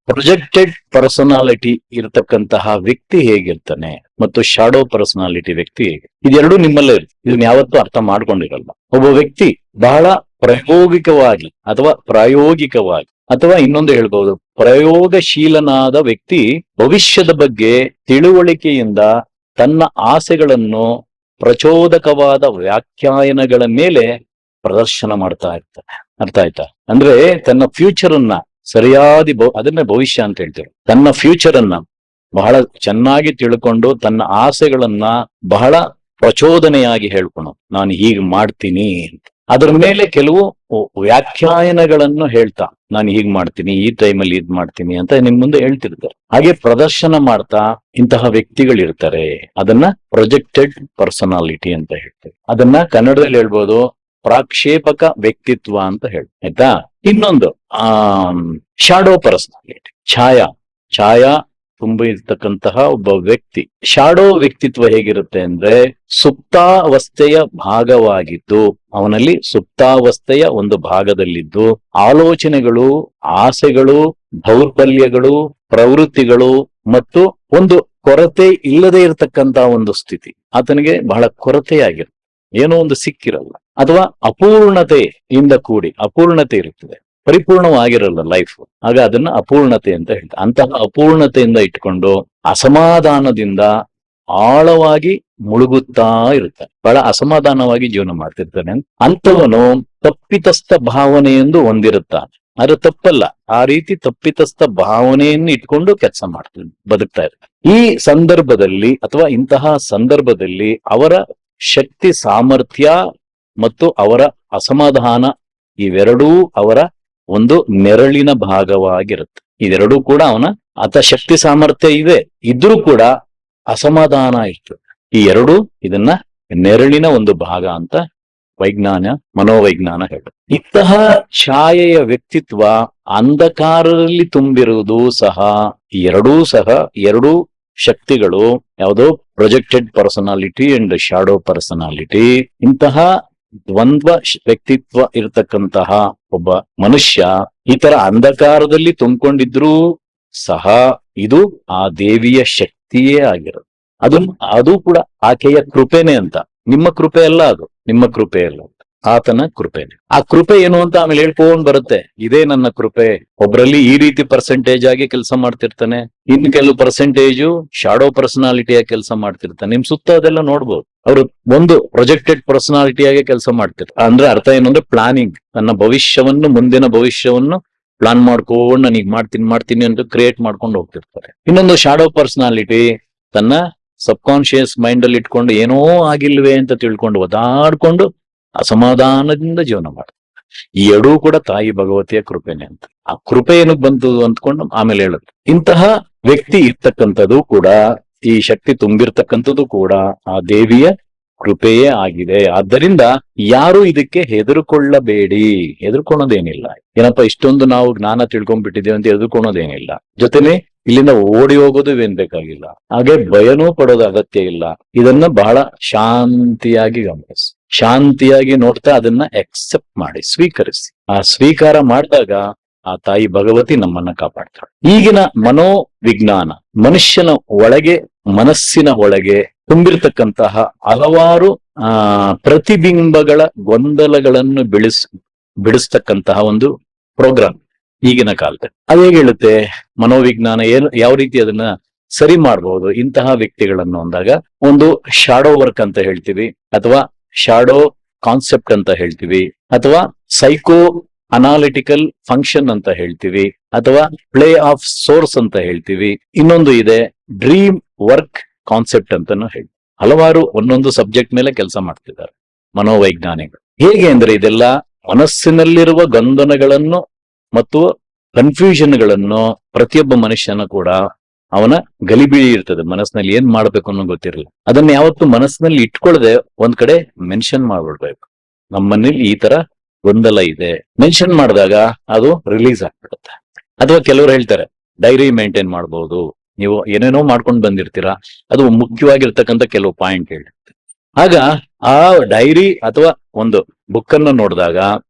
ಪ್ರೊಜೆಕ್ಟೆಡ್ ಪರ್ಸನಾಲಿಟಿ ಇರತಕ್ಕಂತಹ ವ್ಯಕ್ತಿ ಹೇಗಿರ್ತಾನೆ, ಮತ್ತು ಶಾಡೋ ಪರ್ಸನಾಲಿಟಿ ವ್ಯಕ್ತಿ ಇದೆರಡೂ ನಿಮ್ಮಲ್ಲೇ ಇರುತ್ತೆ. ಇದನ್ನ ಯಾವತ್ತೂ ಅರ್ಥ ಮಾಡ್ಕೊಂಡಿರಲ್ಲ. ಒಬ್ಬ ವ್ಯಕ್ತಿ ಬಹಳ ಪ್ರಾಯೋಗಿಕವಾಗಿ ಅಥವಾ ಇನ್ನೊಂದು ಹೇಳ್ಬಹುದು, ಪ್ರಯೋಗಶೀಲನಾದ ವ್ಯಕ್ತಿ ಭವಿಷ್ಯದ ಬಗ್ಗೆ ತಿಳುವಳಿಕೆಯಿಂದ ತನ್ನ ಆಸೆಗಳನ್ನು ಪ್ರಚೋದಕವಾದ ವ್ಯಾಖ್ಯಾನಗಳ ಮೇಲೆ ಪ್ರದರ್ಶನ ಮಾಡ್ತಾ ಇರ್ತಾನೆ. ಅರ್ಥ ಆಯ್ತಾ? ಅಂದ್ರೆ ತನ್ನ ಫ್ಯೂಚರ್ ಅನ್ನ ಸರಿಯಾದ ಅದನ್ನೇ ಭವಿಷ್ಯ ಅಂತ ಹೇಳ್ತಾರೆ. ತನ್ನ ಫ್ಯೂಚರ್ ಅನ್ನ ಬಹಳ ಚೆನ್ನಾಗಿ ತಿಳ್ಕೊಂಡು ತನ್ನ ಆಸೆಗಳನ್ನ ಬಹಳ ಪ್ರಚೋದನೆಯಾಗಿ ಹೇಳ್ಕೊಳೋ, ನಾನು ಹೀಗೆ ಮಾಡ್ತೀನಿ ಅಂತ. ಅದರ ಮೇಲೆ ಕೆಲವು ವ್ಯಾಖ್ಯಾನಗಳನ್ನು ಹೇಳ್ತಾ, ನಾನು ಹೀಗ್ ಮಾಡ್ತೀನಿ, ಈ ಟೈಮಲ್ಲಿ ಇದ್ ಮಾಡ್ತೀನಿ ಅಂತ ನಿಮ್ ಮುಂದೆ ಹೇಳ್ತಿರ್ತಾರೆ. ಹಾಗೆ ಪ್ರದರ್ಶನ ಮಾಡ್ತಾ ಇಂತಹ ವ್ಯಕ್ತಿಗಳಿರ್ತಾರೆ. ಅದನ್ನ ಪ್ರೊಜೆಕ್ಟೆಡ್ ಪರ್ಸನಾಲಿಟಿ ಅಂತ ಹೇಳ್ತಾರೆ. ಅದನ್ನ ಕನ್ನಡದಲ್ಲಿ ಹೇಳ್ಬೋದು ಪ್ರಾಕ್ಷೇಪಕ ವ್ಯಕ್ತಿತ್ವ ಅಂತ ಹೇಳಿ, ಆಯ್ತಾ? ಇನ್ನೊಂದು ಶಾಡೋ ಪರ್ಸನಾಲಿಟಿ, ಛಾಯಾ ತುಂಬಿರ್ತಕ್ಕಂತಹ ಒಬ್ಬ ವ್ಯಕ್ತಿ. ಶಾಡೋ ವ್ಯಕ್ತಿತ್ವ ಹೇಗಿರುತ್ತೆ ಅಂದ್ರೆ ಸುಪ್ತಾವಸ್ಥೆಯ ಭಾಗವಾಗಿದ್ದು, ಅವನಲ್ಲಿ ಸುಪ್ತಾವಸ್ಥೆಯ ಒಂದು ಭಾಗದಲ್ಲಿದ್ದು ಆಲೋಚನೆಗಳು, ಆಸೆಗಳು, ದೌರ್ಬಲ್ಯಗಳು, ಪ್ರವೃತ್ತಿಗಳು ಮತ್ತು ಒಂದು ಕೊರತೆ ಇಲ್ಲದೆ ಇರತಕ್ಕಂತಹ ಒಂದು ಸ್ಥಿತಿ. ಆತನಿಗೆ ಬಹಳ ಕೊರತೆಯಾಗಿರುತ್ತೆ, ಏನೋ ಒಂದು ಸಿಕ್ಕಿರಲ್ಲ, ಅಥವಾ ಅಪೂರ್ಣತೆಯಿಂದ ಕೂಡಿ ಅಪೂರ್ಣತೆ ಇರುತ್ತದೆ, ಪರಿಪೂರ್ಣವಾಗಿರಲ್ಲ ಲೈಫ್. ಆಗ ಅದನ್ನ ಅಪೂರ್ಣತೆ ಅಂತ ಹೇಳ್ತಾರೆ. ಅಂತಹ ಅಪೂರ್ಣತೆಯಿಂದ ಇಟ್ಕೊಂಡು ಅಸಮಾಧಾನದಿಂದ ಆಳವಾಗಿ ಮುಳುಗುತ್ತಾ ಇರ್ತಾನೆ, ಬಹಳ ಅಸಮಾಧಾನವಾಗಿ ಜೀವನ ಮಾಡ್ತಿರ್ತಾನೆ. ಅಂಥವನು ತಪ್ಪಿತಸ್ಥ ಭಾವನೆಯೆಂದು ಹೊಂದಿರುತ್ತಾನೆ. ಆದ್ರೆ ತಪ್ಪಲ್ಲ, ಆ ರೀತಿ ತಪ್ಪಿತಸ್ಥ ಭಾವನೆಯನ್ನು ಇಟ್ಕೊಂಡು ಕೆಲಸ ಮಾಡ್ತಾನೆ, ಬದುಕ್ತಾ ಇರ್ತಾನೆ. ಈ ಸಂದರ್ಭದಲ್ಲಿ ಅಥವಾ ಇಂತಹ ಸಂದರ್ಭದಲ್ಲಿ ಅವರ ಶಕ್ತಿ ಸಾಮರ್ಥ್ಯ ಮತ್ತು ಅವರ ಅಸಮಾಧಾನ ಇವೆರಡೂ ಅವರ ಒಂದು ನೆರಳಿನ ಭಾಗವಾಗಿರುತ್ತೆ. ಇದೆರಡೂ ಕೂಡ ಆತ ಶಕ್ತಿ ಸಾಮರ್ಥ್ಯ ಇದ್ರೂ ಕೂಡ ಅಸಮಾಧಾನ ಇರ್ತದೆ. ಈ ಎರಡೂ ಇದನ್ನ ನೆರಳಿನ ಒಂದು ಭಾಗ ಅಂತ ಮನೋವೈಜ್ಞಾನ ಹೇಳುತ್ತೆ. ಇಂತಹ ಛಾಯೆಯ ವ್ಯಕ್ತಿತ್ವ ಅಂಧಕಾರದಲ್ಲಿ ತುಂಬಿರುವುದು ಸಹ ಎರಡೂ ಶಕ್ತಿಗಳು, ಯಾವುದೋ projected personality and shadow personality, ಇಂತಹ ದ್ವಂದ್ವ ವ್ಯಕ್ತಿತ್ವ ಇರತಕ್ಕಂತಹ ಒಬ್ಬ ಮನುಷ್ಯ ಈ ತರ ಅಂಧಕಾರದಲ್ಲಿ ತುಂಬಿಕೊಂಡಿದ್ರೂ ಸಹ ಇದು ಆ ದೇವಿಯ ಶಕ್ತಿಯೇ ಆಗಿರೋದು. ಅದು ಕೂಡ ಆಕೆಯ ಕೃಪೆನೆ ಅಂತ. ನಿಮ್ಮ ಕೃಪೆ ಅಲ್ಲ, ಅದು ನಿಮ್ಮ ಕೃಪೆ ಅಲ್ಲ, ಆತನ ಕೃಪೆನೆ. ಆ ಕೃಪೆ ಏನು ಅಂತ ಆಮೇಲೆ ಹೇಳ್ಕೊಂಡ್ ಬರುತ್ತೆ, ಇದೇ ನನ್ನ ಕೃಪೆ. ಒಬ್ರಲ್ಲಿ ಈ ರೀತಿ ಪರ್ಸೆಂಟೇಜ್ ಆಗಿ ಕೆಲಸ ಮಾಡ್ತಿರ್ತಾನೆ, ಇನ್ನು ಕೆಲವು ಪರ್ಸೆಂಟೇಜು ಶಾಡೋ ಪರ್ಸನಾಲಿಟಿಯಾಗಿ ಕೆಲಸ ಮಾಡ್ತಿರ್ತಾನೆ. ನಿಮ್ ಸುತ್ತ ಅದೆಲ್ಲ ನೋಡ್ಬೋದು. ಅವರು ಒಂದು ಪ್ರೊಜೆಕ್ಟೆಡ್ ಪರ್ಸನಾಲಿಟಿಯಾಗಿ ಕೆಲಸ ಮಾಡ್ತಿರ್ತಾರೆ. ಅಂದ್ರೆ ಅರ್ಥ ಏನು ಅಂದ್ರೆ ಪ್ಲಾನಿಂಗ್, ತನ್ನ ಮುಂದಿನ ಭವಿಷ್ಯವನ್ನು ಪ್ಲಾನ್ ಮಾಡ್ಕೊಂಡು ನಾನು ಈಗ ಮಾಡ್ತೀನಿ ಅಂತ ಕ್ರಿಯೇಟ್ ಮಾಡ್ಕೊಂಡು ಹೋಗ್ತಿರ್ತಾರೆ. ಇನ್ನೊಂದು ಶಾಡೋ ಪರ್ಸನಾಲಿಟಿ ತನ್ನ ಸಬ್ ಕಾನ್ಶಿಯಸ್ ಮೈಂಡ್ ಅಲ್ಲಿ ಇಟ್ಕೊಂಡು ಏನೋ ಆಗಿಲ್ವೇ ಅಂತ ತಿಳ್ಕೊಂಡು ಒದಾಡ್ಕೊಂಡು ಅಸಮಾಧಾನದಿಂದ ಜೀವನ ಮಾಡ್ತಾರೆ. ಈ ಎರಡೂ ಕೂಡ ತಾಯಿ ಭಗವತಿಯ ಕೃಪೆನೆ ಅಂತ. ಆ ಕೃಪೆ ಏನಕ್ಕೆ ಬಂತು ಅಂದ್ಕೊಂಡು ಆಮೇಲೆ ಹೇಳುತ್ತೆ. ಇಂತಹ ವ್ಯಕ್ತಿ ಇರ್ತಕ್ಕಂಥದ್ದು ಕೂಡ, ಈ ಶಕ್ತಿ ತುಂಬಿರ್ತಕ್ಕಂಥದ್ದು ಕೂಡ ಆ ದೇವಿಯ ಕೃಪೆಯೇ ಆಗಿದೆ. ಆದ್ದರಿಂದ ಯಾರು ಇದಕ್ಕೆ ಹೆದರ್ಕೊಳ್ಳೋದೇನಿಲ್ಲ. ಏನಪ್ಪಾ ಇಷ್ಟೊಂದು ನಾವು ಜ್ಞಾನ ತಿಳ್ಕೊಂಡ್ಬಿಟ್ಟಿದ್ದೇವೆ ಅಂತ ಹೆದರ್ಕೊಳ್ಳೋದೇನಿಲ್ಲ. ಜೊತೆನೆ ಇಲ್ಲಿಂದ ಓಡಿ ಹೋಗೋದು ಏನ್ ಬೇಕಾಗಿಲ್ಲ, ಹಾಗೆ ಭಯನೂ ಪಡೋದು ಅಗತ್ಯ ಇಲ್ಲ. ಇದನ್ನ ಬಹಳ ಶಾಂತಿಯಾಗಿ ಗಮನಿಸಿ, ಶಾಂತಿಯಾಗಿ ನೋಡ್ತಾ ಅದನ್ನ ಎಕ್ಸೆಪ್ಟ್ ಮಾಡಿ, ಸ್ವೀಕರಿಸಿ. ಆ ಸ್ವೀಕಾರ ಮಾಡಿದಾಗ ಆ ತಾಯಿ ಭಗವತಿ ನಮ್ಮನ್ನ ಕಾಪಾಡ್ತಾಳೆ. ಈಗಿನ ಮನೋವಿಜ್ಞಾನ ಮನುಷ್ಯನ ಮನಸ್ಸಿನ ಒಳಗೆ ತುಂಬಿರ್ತಕ್ಕಂತಹ ಹಲವಾರು ಪ್ರತಿಬಿಂಬಗಳ ಗೊಂದಲಗಳನ್ನು ಬಿಡಿಸ್ತಕ್ಕಂತಹ ಒಂದು ಪ್ರೋಗ್ರಾಮ್ ಈಗಿನ ಕಾಲದಲ್ಲಿ. ಅದು ಹೇಗೆ ಹೇಳುತ್ತೆ ಮನೋವಿಜ್ಞಾನ ಯಾವ ರೀತಿ ಅದನ್ನ ಸರಿ ಮಾಡಬಹುದು ಇಂತಹ ವ್ಯಕ್ತಿಗಳನ್ನು ಅಂದಾಗ, ಒಂದು ಶಾಡೋ ವರ್ಕ್ ಅಂತ ಹೇಳ್ತೀವಿ, ಅಥವಾ ಶಾಡೋ ಕಾನ್ಸೆಪ್ಟ್ ಅಂತ ಹೇಳ್ತೀವಿ, ಅಥವಾ ಸೈಕೋ ಅನಾಲಿಟಿಕಲ್ ಫಂಕ್ಷನ್ ಅಂತ ಹೇಳ್ತೀವಿ, ಅಥವಾ ಪ್ಲೇ ಆಫ್ ಸೋರ್ಸ್ ಅಂತ ಹೇಳ್ತೀವಿ. ಇನ್ನೊಂದು ಇದೆ ಡ್ರೀಮ್ ವರ್ಕ್ ಕಾನ್ಸೆಪ್ಟ್ ಅಂತಾನು ಹೇಳಿ. ಹಲವಾರು ಒಂದೊಂದು ಸಬ್ಜೆಕ್ಟ್ ಮೇಲೆ ಕೆಲಸ ಮಾಡ್ತಿದ್ದಾರೆ ಮನೋವೈಜ್ಞಾನಿಗಳು. ಹೇಗೆ ಅಂದ್ರೆ ಇದೆಲ್ಲ ಮನಸ್ಸಿನಲ್ಲಿರುವ ಗೊಂದಲಗಳನ್ನು ಮತ್ತು ಕನ್ಫ್ಯೂಷನ್ಗಳನ್ನು ಪ್ರತಿಯೊಬ್ಬ ಮನುಷ್ಯನ ಕೂಡ ಅವನ ಗಲಿಬಿಳಿ ಇರ್ತದೆ. ಮನಸ್ಸಿನಲ್ಲಿ ಏನ್ ಮಾಡ್ಬೇಕು ಅನ್ನೋ ಗೊತ್ತಿರಲ್ಲ. ಅದನ್ನ ಯಾವತ್ತು ಮನಸ್ಸಿನಲ್ಲಿ ಇಟ್ಕೊಳ್ಳದೆ ಒಂದ್ ಕಡೆ ಮೆನ್ಷನ್ ಮಾಡ್ಬಿಡ್ಬೇಕು. ನಮ್ಮನೇಲಿ ಈ ತರ ಗೊಂದಲ ಇದೆ, ಮೆನ್ಷನ್ ಮಾಡಿದಾಗ ಅದು ರಿಲೀಸ್ ಆಗ್ಬಿಡುತ್ತೆ. ಅಥವಾ ಕೆಲವರು ಹೇಳ್ತಾರೆ ಡೈರಿ ಮೇಂಟೈನ್ ಮಾಡಬಹುದು, ನೀವು ಏನೇನೋ ಮಾಡ್ಕೊಂಡು ಬಂದಿರ್ತೀರಾ, ಅದು ಮುಖ್ಯವಾಗಿರ್ತಕ್ಕಂಥ ಕೆಲವು ಪಾಯಿಂಟ್ ಹೇಳಿರುತ್ತೆ. ಆಗ ಆ ಡೈರಿ ಅಥವಾ ಒಂದು ಬುಕ್ ಅನ್ನು ನೋಡಿದಾಗ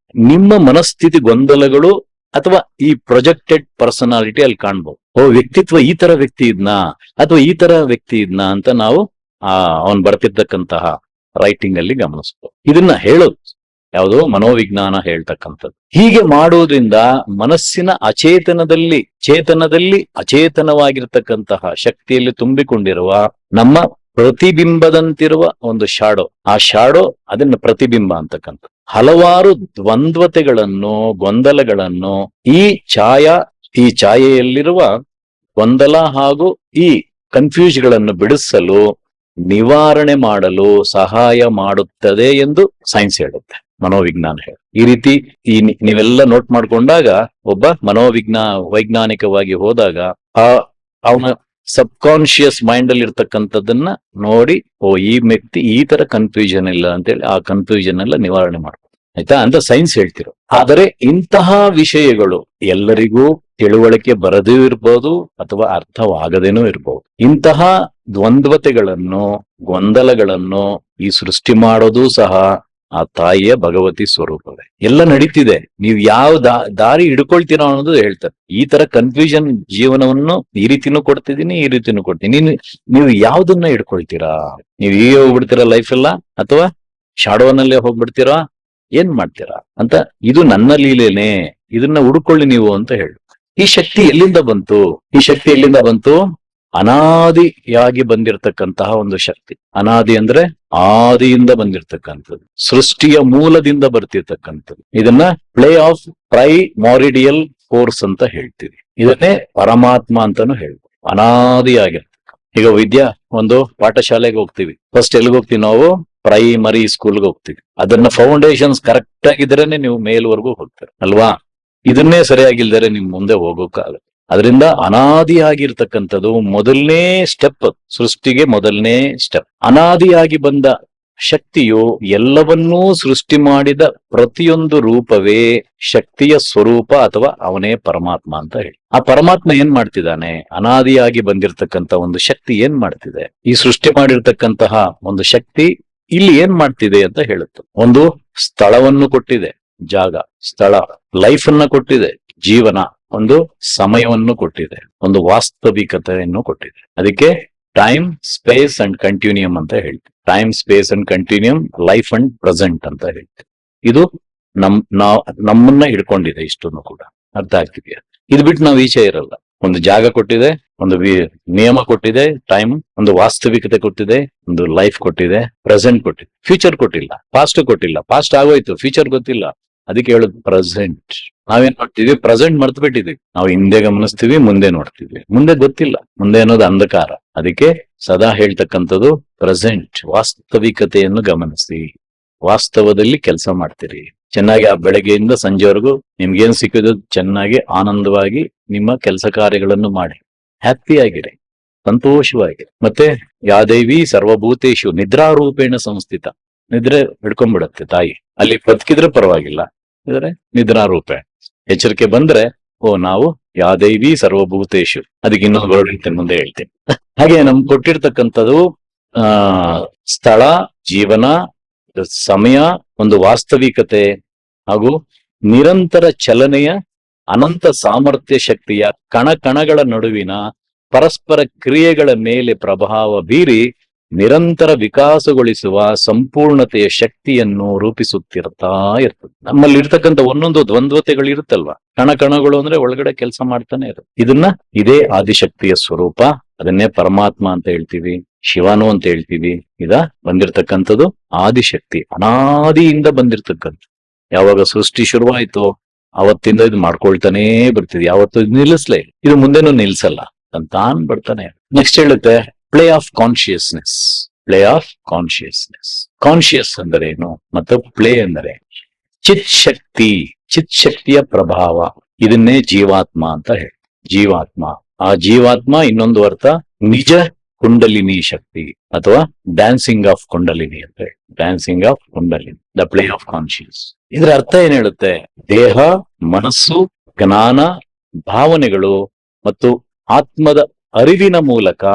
ನಿಮ್ಮ ಮನಸ್ಥಿತಿ ಗೊಂದಲಗಳು ಅಥವಾ ಈ ಪ್ರೊಜೆಕ್ಟೆಡ್ ಪರ್ಸನಾಲಿಟಿ ಅಲ್ಲಿ ಕಾಣ್ಬೋದು. ವ್ಯಕ್ತಿತ್ವ ಈ ತರ ವ್ಯಕ್ತಿ ಇದ್ನಾ ಅಥವಾ ಈ ತರ ವ್ಯಕ್ತಿ ಇದ್ನಾ ಅಂತ ನಾವು ಅವನ್ ಬರ್ತಿರ್ತಕ್ಕಂತಹ ರೈಟಿಂಗ್ ಅಲ್ಲಿ ಗಮನಿಸ್ಬೋದು. ಇದನ್ನ ಹೇಳೋದು ಯಾವುದೋ ಮನೋವಿಜ್ಞಾನ ಹೇಳ್ತಕ್ಕಂಥದ್ದು. ಹೀಗೆ ಮಾಡೋದ್ರಿಂದ ಮನಸ್ಸಿನ ಚೇತನದಲ್ಲಿ ಅಚೇತನವಾಗಿರ್ತಕ್ಕಂತಹ ಶಕ್ತಿಯಲ್ಲಿ ತುಂಬಿಕೊಂಡಿರುವ ನಮ್ಮ ಪ್ರತಿಬಿಂಬದಂತಿರುವ ಒಂದು ಶಾಡೋ, ಆ ಶಾಡೋ ಅದನ್ನ ಪ್ರತಿಬಿಂಬ ಅಂತಕ್ಕಂಥ ಹಲವಾರು ದ್ವಂದ್ವತೆಗಳನ್ನು, ಗೊಂದಲಗಳನ್ನು ಈ ಛಾಯೆಯಲ್ಲಿರುವ ಗೊಂದಲ ಹಾಗೂ ಈ ಕನ್ಫ್ಯೂಸ್ ಗಳನ್ನು ಬಿಡಿಸಲು, ನಿವಾರಣೆ ಮಾಡಲು ಸಹಾಯ ಮಾಡುತ್ತದೆ ಎಂದು ಸೈನ್ಸ್ ಹೇಳುತ್ತೆ, ಮನೋವಿಜ್ಞಾನ ಹೇಳ. ಈ ರೀತಿ ನೀವೆಲ್ಲ ನೋಟ್ ಮಾಡ್ಕೊಂಡಾಗ ಒಬ್ಬ ವೈಜ್ಞಾನಿಕವಾಗಿ ಹೋದಾಗ ಅವನ ಸಬ್ ಕಾನ್ಶಿಯಸ್ ಮೈಂಡ್ ಅಲ್ಲಿ ಇರ್ತಕ್ಕಂಥದ್ದನ್ನ ನೋಡಿ, ಈ ವ್ಯಕ್ತಿ ಈ ತರ ಕನ್ಫ್ಯೂಷನ್ ಇಲ್ಲ ಅಂತೇಳಿ ಆ ಕನ್ಫ್ಯೂಷನ್ ಎಲ್ಲ ನಿವಾರಣೆ ಮಾಡ್ಬೋದು, ಆಯ್ತಾ ಅಂತ ಸೈನ್ಸ್ ಹೇಳ್ತಿರೋ. ಆದರೆ ಇಂತಹ ವಿಷಯಗಳು ಎಲ್ಲರಿಗೂ ತಿಳುವಳಿಕೆ ಬರದೇ ಇರ್ಬೋದು ಅಥವಾ ಅರ್ಥವಾಗದೇನೂ ಇರ್ಬೋದು. ಇಂತಹ ದ್ವಂದ್ವತೆಗಳನ್ನು, ಗೊಂದಲಗಳನ್ನು ಈ ಸೃಷ್ಟಿ ಮಾಡೋದು ಸಹ ಆ ತಾಯಿಯ ಭಗವತಿ ಸ್ವರೂಪವೇ. ಎಲ್ಲ ನಡೀತಿದೆ, ನೀವು ಯಾವ ದಾರಿ ಹಿಡ್ಕೊಳ್ತೀರಾ ಅನ್ನೋದು ಹೇಳ್ತಾರೆ. ಈ ತರ ಕನ್ಫ್ಯೂಷನ್ ಜೀವನವನ್ನು ಈ ರೀತಿನೂ ಕೊಡ್ತಿದ್ದೀನಿ, ಈ ರೀತಿನೂ ಕೊಡ್ತೀನಿ, ನೀವು ಯಾವ್ದನ್ನ ಹಿಡ್ಕೊಳ್ತೀರಾ? ನೀವು ಹೀಗೆ ಹೋಗ್ಬಿಡ್ತೀರಾ ಲೈಫ್ ಎಲ್ಲ, ಅಥವಾ ಶಾಡೋನಲ್ಲೇ ಹೋಗ್ಬಿಡ್ತೀರಾ, ಏನ್ ಮಾಡ್ತೀರಾ ಅಂತ. ಇದು ನನ್ನ ಲೀಲೆನೆ, ಇದನ್ನ ಹುಡ್ಕೊಳ್ಳಿ ನೀವು ಅಂತ ಹೇಳು. ಈ ಶಕ್ತಿ ಎಲ್ಲಿಂದ ಬಂತು? ಅನಾದಿಯಾಗಿ ಬಂದಿರತಕ್ಕಂತಹ ಒಂದು ಶಕ್ತಿ. ಅನಾದಿ ಅಂದ್ರೆ ಆದಿಯಿಂದ ಬಂದಿರತಕ್ಕಂಥದ್ದು, ಸೃಷ್ಟಿಯ ಮೂಲದಿಂದ ಬರ್ತಿರ್ತಕ್ಕಂಥದ್ದು. ಇದನ್ನ ಪ್ಲೇ ಆಫ್ ಪ್ರೈಮಾರಿಡಿಯಲ್ ಫೋರ್ಸ್ ಅಂತ ಹೇಳ್ತೀವಿ. ಇದನ್ನೇ ಪರಮಾತ್ಮ ಅಂತಾನು ಹೇಳ್ಬೋದು, ಅನಾದಿಯಾಗಿರ್ತಕ್ಕ. ಈಗ ಒಂದು ಪಾಠಶಾಲೆಗೆ ಹೋಗ್ತೀವಿ, ಫಸ್ಟ್ ಎಲ್ಲಿಗೆ ಹೋಗ್ತೀವಿ ನಾವು? ಪ್ರೈಮರಿ ಸ್ಕೂಲ್ಗೆ ಹೋಗ್ತೀವಿ. ಅದನ್ನ ಫೌಂಡೇಶನ್ಸ್ ಕರೆಕ್ಟ್ ಆಗಿದ್ರೇನೆ ನೀವು ಮೇಲ್ವರೆಗೂ ಹೋಗ್ತೀರ ಅಲ್ವಾ? ಇದನ್ನೇ ಸರಿಯಾಗಿಲ್ದರೆ ನಿಮ್ ಮುಂದೆ ಹೋಗೋಕ್ಕಾಗಲ್ಲ. ಅದರಿಂದ ಅನಾದಿಯಾಗಿರ್ತಕ್ಕಂಥದ್ದು ಮೊದಲನೇ ಸ್ಟೆಪ್, ಸೃಷ್ಟಿಗೆ ಮೊದಲನೇ ಸ್ಟೆಪ್. ಅನಾದಿಯಾಗಿ ಬಂದ ಶಕ್ತಿಯು ಎಲ್ಲವನ್ನೂ ಸೃಷ್ಟಿ ಮಾಡಿದ ಪ್ರತಿಯೊಂದು ರೂಪವೇ ಶಕ್ತಿಯ ಸ್ವರೂಪ ಅಥವಾ ಅವನೇ ಪರಮಾತ್ಮ ಅಂತ ಹೇಳಿ. ಆ ಪರಮಾತ್ಮ ಏನ್ ಮಾಡ್ತಿದ್ದಾನೆ? ಅನಾದಿಯಾಗಿ ಬಂದಿರತಕ್ಕಂತ ಒಂದು ಶಕ್ತಿ ಏನ್ ಮಾಡ್ತಿದೆ? ಈ ಸೃಷ್ಟಿ ಮಾಡಿರ್ತಕ್ಕಂತಹ ಒಂದು ಶಕ್ತಿ ಇಲ್ಲಿ ಏನ್ ಮಾಡ್ತಿದೆ ಅಂತ ಹೇಳುತ್ತೆ. ಒಂದು ಸ್ಥಳವನ್ನು ಕೊಟ್ಟಿದೆ, ಜಾಗ, ಸ್ಥಳ, ಲೈಫ್ ಅನ್ನ ಕೊಟ್ಟಿದೆ, ಜೀವನ, ಒಂದು ಸಮಯವನ್ನು ಕೊಟ್ಟಿದೆ, ಒಂದು ವಾಸ್ತವಿಕತೆಯನ್ನು ಕೊಟ್ಟಿದೆ. ಅದಕ್ಕೆ ಟೈಮ್, ಸ್ಪೇಸ್ ಅಂಡ್ ಕಂಟಿನ್ಯೂಮ್ ಅಂತ ಹೇಳ್ತೀವಿ. Time, space and continuum, life and present ಅಂತ ಹೇಳ್ತೀವಿ. ಇದು ನಮ್ಮನ್ನ ಹಿಡ್ಕೊಂಡಿದೆ ಇಷ್ಟನ್ನು ಕೂಡ. ಅರ್ಥ ಆಗ್ತಿದೆಯಾ? ಇದು ಬಿಟ್ಟು ನಾವು ಈಚೆ ಇರಲ್ಲ. ಒಂದು ಜಾಗ ಕೊಟ್ಟಿದೆ, ಒಂದು ನಿಯಮ ಕೊಟ್ಟಿದೆ, ಟೈಮ್, ಒಂದು ವಾಸ್ತವಿಕತೆ ಕೊಟ್ಟಿದೆ, ಒಂದು ಲೈಫ್ ಕೊಟ್ಟಿದೆ, ಪ್ರೆಸೆಂಟ್ ಕೊಟ್ಟಿದೆ, ಫ್ಯೂಚರ್ ಕೊಟ್ಟಿಲ್ಲ, ಪಾಸ್ಟ್ ಕೊಟ್ಟಿಲ್ಲ. ಪಾಸ್ಟ್ ಆಗೋಯ್ತು, ಫ್ಯೂಚರ್ ಗೊತ್ತಿಲ್ಲ. ಅದಕ್ಕೆ ಹೇಳುದು ಪ್ರೆಸೆಂಟ್. ನಾವೇನ್ ಮಾಡ್ತೀವಿ? ಪ್ರೆಸೆಂಟ್ ಮರ್ತು ಬಿಟ್ಟಿದೀವಿ. ನಾವು ಹಿಂದೆ ಗಮನಿಸ್ತೀವಿ, ಮುಂದೆ ನೋಡ್ತೀವಿ, ಮುಂದೆ ಗೊತ್ತಿಲ್ಲ. ಮುಂದೆ ಅನ್ನೋದು ಅಂಧಕಾರ. ಅದಕ್ಕೆ ಸದಾ ಹೇಳ್ತಕ್ಕಂಥದ್ದು ಪ್ರೆಸೆಂಟ್, ವಾಸ್ತವಿಕತೆಯನ್ನು ಗಮನಿಸಿ, ವಾಸ್ತವದಲ್ಲಿ ಕೆಲಸ ಮಾಡ್ತೀರಿ. ಚೆನ್ನಾಗಿ ಆ ಬೆಳಗ್ಗೆಯಿಂದ ಸಂಜೆವರೆಗೂ ನಿಮ್ಗೇನ್ ಸಿಕ್ಕಿದ್ರು ಚೆನ್ನಾಗಿ ಆನಂದವಾಗಿ ನಿಮ್ಮ ಕೆಲಸ ಕಾರ್ಯಗಳನ್ನು ಮಾಡಿ, ಹ್ಯಾಪಿ ಆಗಿರಿ, ಸಂತೋಷವಾಗಿರಿ. ಮತ್ತೆ ಯಾದೇವಿ ಸರ್ವಭೂತೇಶು ನಿದ್ರಾರೂಪೇಣ ಸಂಸ್ಥಿತ. ನಿದ್ರೆ ಹಿಡ್ಕೊಂಡ್ಬಿಡತ್ತೆ ತಾಯಿ. ಅಲ್ಲಿ ಬದುಕಿದ್ರೆ ಪರವಾಗಿಲ್ಲ, ಇದ್ರೆ ನಿದ್ರಾರೂಪೆ. ಎಚ್ಚರಿಕೆ ಬಂದ್ರೆ ನಾವು ಯಾದೇವಿ ಸರ್ವಭೂತೇಶು. ಅದಕ್ಕೆ ಇನ್ನೊಂದು ವರ್ಡ್ ಹೇಳ್ತೇನೆ, ಮುಂದೆ ಹೇಳ್ತೇನೆ. ಹಾಗೆ ನಮ್ಗೆ ಕೊಟ್ಟಿರ್ತಕ್ಕಂಥದ್ದು ಸ್ಥಳ, ಜೀವನ, ಸಮಯ, ಒಂದು ವಾಸ್ತವಿಕತೆ ಹಾಗೂ ನಿರಂತರ ಚಲನೆಯ ಅನಂತ ಸಾಮರ್ಥ್ಯ ಶಕ್ತಿಯ ಕಣಗಳ ನಡುವಿನ ಪರಸ್ಪರ ಕ್ರಿಯೆಗಳ ಮೇಲೆ ಪ್ರಭಾವ ಬೀರಿ ನಿರಂತರ ವಿಕಾಸಗೊಳಿಸುವ ಸಂಪೂರ್ಣತೆಯ ಶಕ್ತಿಯನ್ನು ರೂಪಿಸುತ್ತಿರ್ತಾ ಇರ್ತದೆ. ನಮ್ಮಲ್ಲಿ ಇರ್ತಕ್ಕಂಥ ಒಂದೊಂದು ದ್ವಂದ್ವತೆಗಳು ಇರುತ್ತಲ್ವಾ, ಕಣಗಳು ಅಂದ್ರೆ ಒಳಗಡೆ ಕೆಲಸ ಮಾಡ್ತಾನೆ ಇರುತ್ತೆ. ಇದೇ ಆದಿಶಕ್ತಿಯ ಸ್ವರೂಪ. ಅದನ್ನೇ ಪರಮಾತ್ಮ ಅಂತ ಹೇಳ್ತೀವಿ, ಶಿವನು ಅಂತ ಹೇಳ್ತೀವಿ. ಬಂದಿರ್ತಕ್ಕಂಥದ್ದು ಆದಿಶಕ್ತಿ, ಅನಾದಿಯಿಂದ ಬಂದಿರ್ತಕ್ಕಂಥ. ಯಾವಾಗ ಸೃಷ್ಟಿ ಶುರುವಾಯ್ತೋ ಅವತ್ತಿಂದ ಇದು ಮಾಡ್ಕೊಳ್ತಾನೇ ಬರ್ತಿದೆ. ಯಾವತ್ತು ಇದು ನಿಲ್ಲಿಸ್ಲೇ, ಇದು ಮುಂದೆನೂ ನಿಲ್ಸಲ್ಲ ಅಂತಾನ್ ಬರ್ತಾನೆ. ನೆಕ್ಸ್ಟ್ ಹೇಳುತ್ತೆ play of consciousness. Play of consciousness. Conscious ಅಂದರೆ ಏನು ಮತ್ತು ಪ್ಲೇ ಅಂದರೆ ಚಿತ್ ಶಕ್ತಿಯ ಪ್ರಭಾವ. ಇದನ್ನೇ ಜೀವಾತ್ಮ ಅಂತ ಹೇಳಿ. ಜೀವಾತ್ಮ, ಆ ಜೀವಾತ್ಮ ಇನ್ನೊಂದು ಅರ್ಥ ನಿಜ ಕುಂಡಲಿನಿ ಶಕ್ತಿ ಅಥವಾ ಡ್ಯಾನ್ಸಿಂಗ್ ಆಫ್ ಕುಂಡಲಿನಿ ಅಂತ ಹೇಳಿ. Dancing of kundalini, the play of conscious. ಇದರ ಅರ್ಥ ಏನ್ ಹೇಳುತ್ತೆ? ದೇಹ, ಮನಸ್ಸು, ಜ್ಞಾನ, ಭಾವನೆಗಳು ಮತ್ತು ಆತ್ಮದ ಅರಿವಿನ ಮೂಲಕ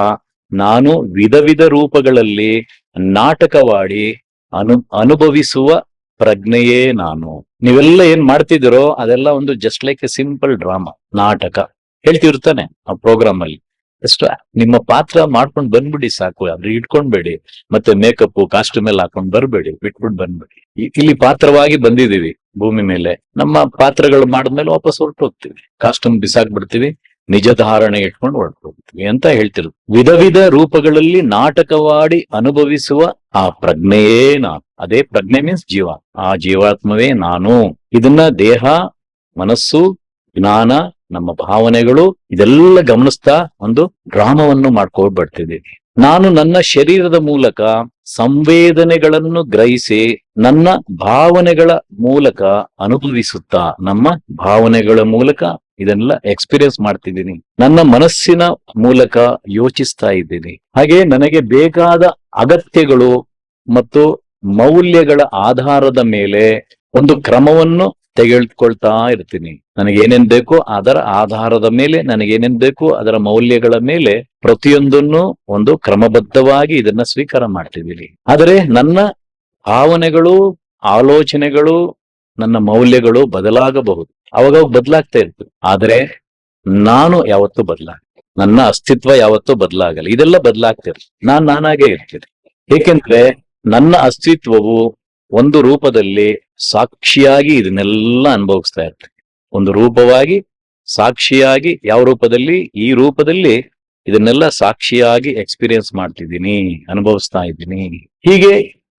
ನಾನು ವಿಧ ರೂಪಗಳಲ್ಲಿ ನಾಟಕವಾಡಿ ಅನುಭವಿಸುವ ಪ್ರಜ್ಞೆಯೇ ನಾನು. ನೀವೆಲ್ಲ ಏನ್ ಮಾಡ್ತಿದ್ದೀರೋ ಅದೆಲ್ಲ ಒಂದು just like A simple drama, ನಾಟಕ ಹೇಳ್ತಿರ್ತಾನೆ ಆ ಪ್ರೋಗ್ರಾಮ್ ಅಲ್ಲಿ. ಅಷ್ಟು ನಿಮ್ಮ ಪಾತ್ರ ಮಾಡ್ಕೊಂಡ್ ಬಂದ್ಬಿಡಿ ಸಾಕು, ಅದ್ರ ಇಟ್ಕೊಂಡ್ಬೇಡಿ, ಮತ್ತೆ ಮೇಕಪ್ ಕಾಸ್ಟ್ಯೂಮ್ ಎಲ್ಲ ಹಾಕೊಂಡ್ ಬರ್ಬೇಡಿ, ಬಿಟ್ಬಿಟ್ಟು ಬಂದ್ಬಿಡಿ. ಇಲ್ಲಿ ಪಾತ್ರವಾಗಿ ಬಂದಿದೀವಿ ಭೂಮಿ ಮೇಲೆ, ನಮ್ಮ ಪಾತ್ರಗಳು ಮಾಡಿದ್ಮೇಲೆ ವಾಪಸ್ ಹೊರಟು ಹೋಗ್ತೀವಿ, ಕಾಸ್ಟ್ಯೂಮ್ ಬಿಸಾಕ್ಬಿಡ್ತೀವಿ, ನಿಜ ಧಾರಣೆ ಇಟ್ಕೊಂಡು ಹೊರಟು ಹೋಗ್ತೀವಿ ಅಂತ ಹೇಳ್ತಿರು. ವಿಧ ವಿಧ ರೂಪಗಳಲ್ಲಿ ನಾಟಕವಾಡಿ ಅನುಭವಿಸುವ ಆ ಪ್ರಜ್ಞೆಯೇ ನಾನು. ಅದೇ ಪ್ರಜ್ಞೆ ಮೀನ್ಸ್ ಜೀವ, ಆ ಜೀವಾತ್ಮವೇ ನಾನು. ಇದನ್ನ ದೇಹ, ಮನಸ್ಸು, ಜ್ಞಾನ, ನಮ್ಮ ಭಾವನೆಗಳು ಇದೆಲ್ಲ ಗಮನಿಸ್ತಾ ಒಂದು ಡ್ರಾಮವನ್ನು ಮಾಡ್ಕೊಂಡು ಬರ್ತಿದ್ದೀವಿ. ನಾನು ನನ್ನ ಶರೀರದ ಮೂಲಕ ಸಂವೇದನೆಗಳನ್ನು ಗ್ರಹಿಸಿ ನನ್ನ ಭಾವನೆಗಳ ಮೂಲಕ ಅನುಭವಿಸುತ್ತಾ, ನಮ್ಮ ಭಾವನೆಗಳ ಮೂಲಕ ಇದನ್ನೆಲ್ಲ ಎಕ್ಸ್ಪೀರಿಯನ್ಸ್ ಮಾಡ್ತಿದ್ದೀನಿ, ನನ್ನ ಮನಸ್ಸಿನ ಮೂಲಕ ಯೋಚಿಸ್ತಾ ಇದ್ದೀನಿ. ಹಾಗೆ ನನಗೆ ಬೇಕಾದ ಅಗತ್ಯಗಳು ಮತ್ತು ಮೌಲ್ಯಗಳ ಆಧಾರದ ಮೇಲೆ ಒಂದು ಕ್ರಮವನ್ನು ತೆಗೆದುಕೊಳ್ತಾ ಇರ್ತೀನಿ. ನನಗೇನೇನ್ ಬೇಕು ಅದರ ಆಧಾರದ ಮೇಲೆ, ನನಗೇನೇನ್ ಬೇಕು ಅದರ ಮೌಲ್ಯಗಳ ಮೇಲೆ ಪ್ರತಿಯೊಂದನ್ನು ಒಂದು ಕ್ರಮಬದ್ಧವಾಗಿ ಇದನ್ನ ಸ್ವೀಕಾರ ಮಾಡ್ತಿದ್ದೀನಿ. ಆದರೆ ನನ್ನ ಭಾವನೆಗಳು, ಆಲೋಚನೆಗಳು, ನನ್ನ ಮೌಲ್ಯಗಳು ಬದಲಾಗಬಹುದು, ಅವಾಗ ಬದಲಾಗ್ತಾ ಇರ್ತದೆ. ಆದ್ರೆ ನಾನು ಯಾವತ್ತೂ ನನ್ನ ಅಸ್ತಿತ್ವ ಯಾವತ್ತೂ ಬದಲಾಗಲ್ಲ. ಇದೆಲ್ಲ ಬದಲಾಗ್ತಿರ್ತದೆ, ನಾನಾಗೇ ಇರ್ತೀನಿ. ಏಕೆಂದ್ರೆ ನನ್ನ ಅಸ್ತಿತ್ವವು ಒಂದು ರೂಪದಲ್ಲಿ ಸಾಕ್ಷಿಯಾಗಿ ಇದನ್ನೆಲ್ಲ ಅನುಭವಿಸ್ತಾ ಇರ್ತೀನಿ. ಒಂದು ರೂಪವಾಗಿ ಸಾಕ್ಷಿಯಾಗಿ, ಯಾವ ರೂಪದಲ್ಲಿ? ಈ ರೂಪದಲ್ಲಿ ಇದನ್ನೆಲ್ಲ ಸಾಕ್ಷಿಯಾಗಿ ಎಕ್ಸ್ಪೀರಿಯನ್ಸ್ ಮಾಡ್ತಿದ್ದೀನಿ, ಅನುಭವಿಸ್ತಾ ಇದ್ದೀನಿ. ಹೀಗೆ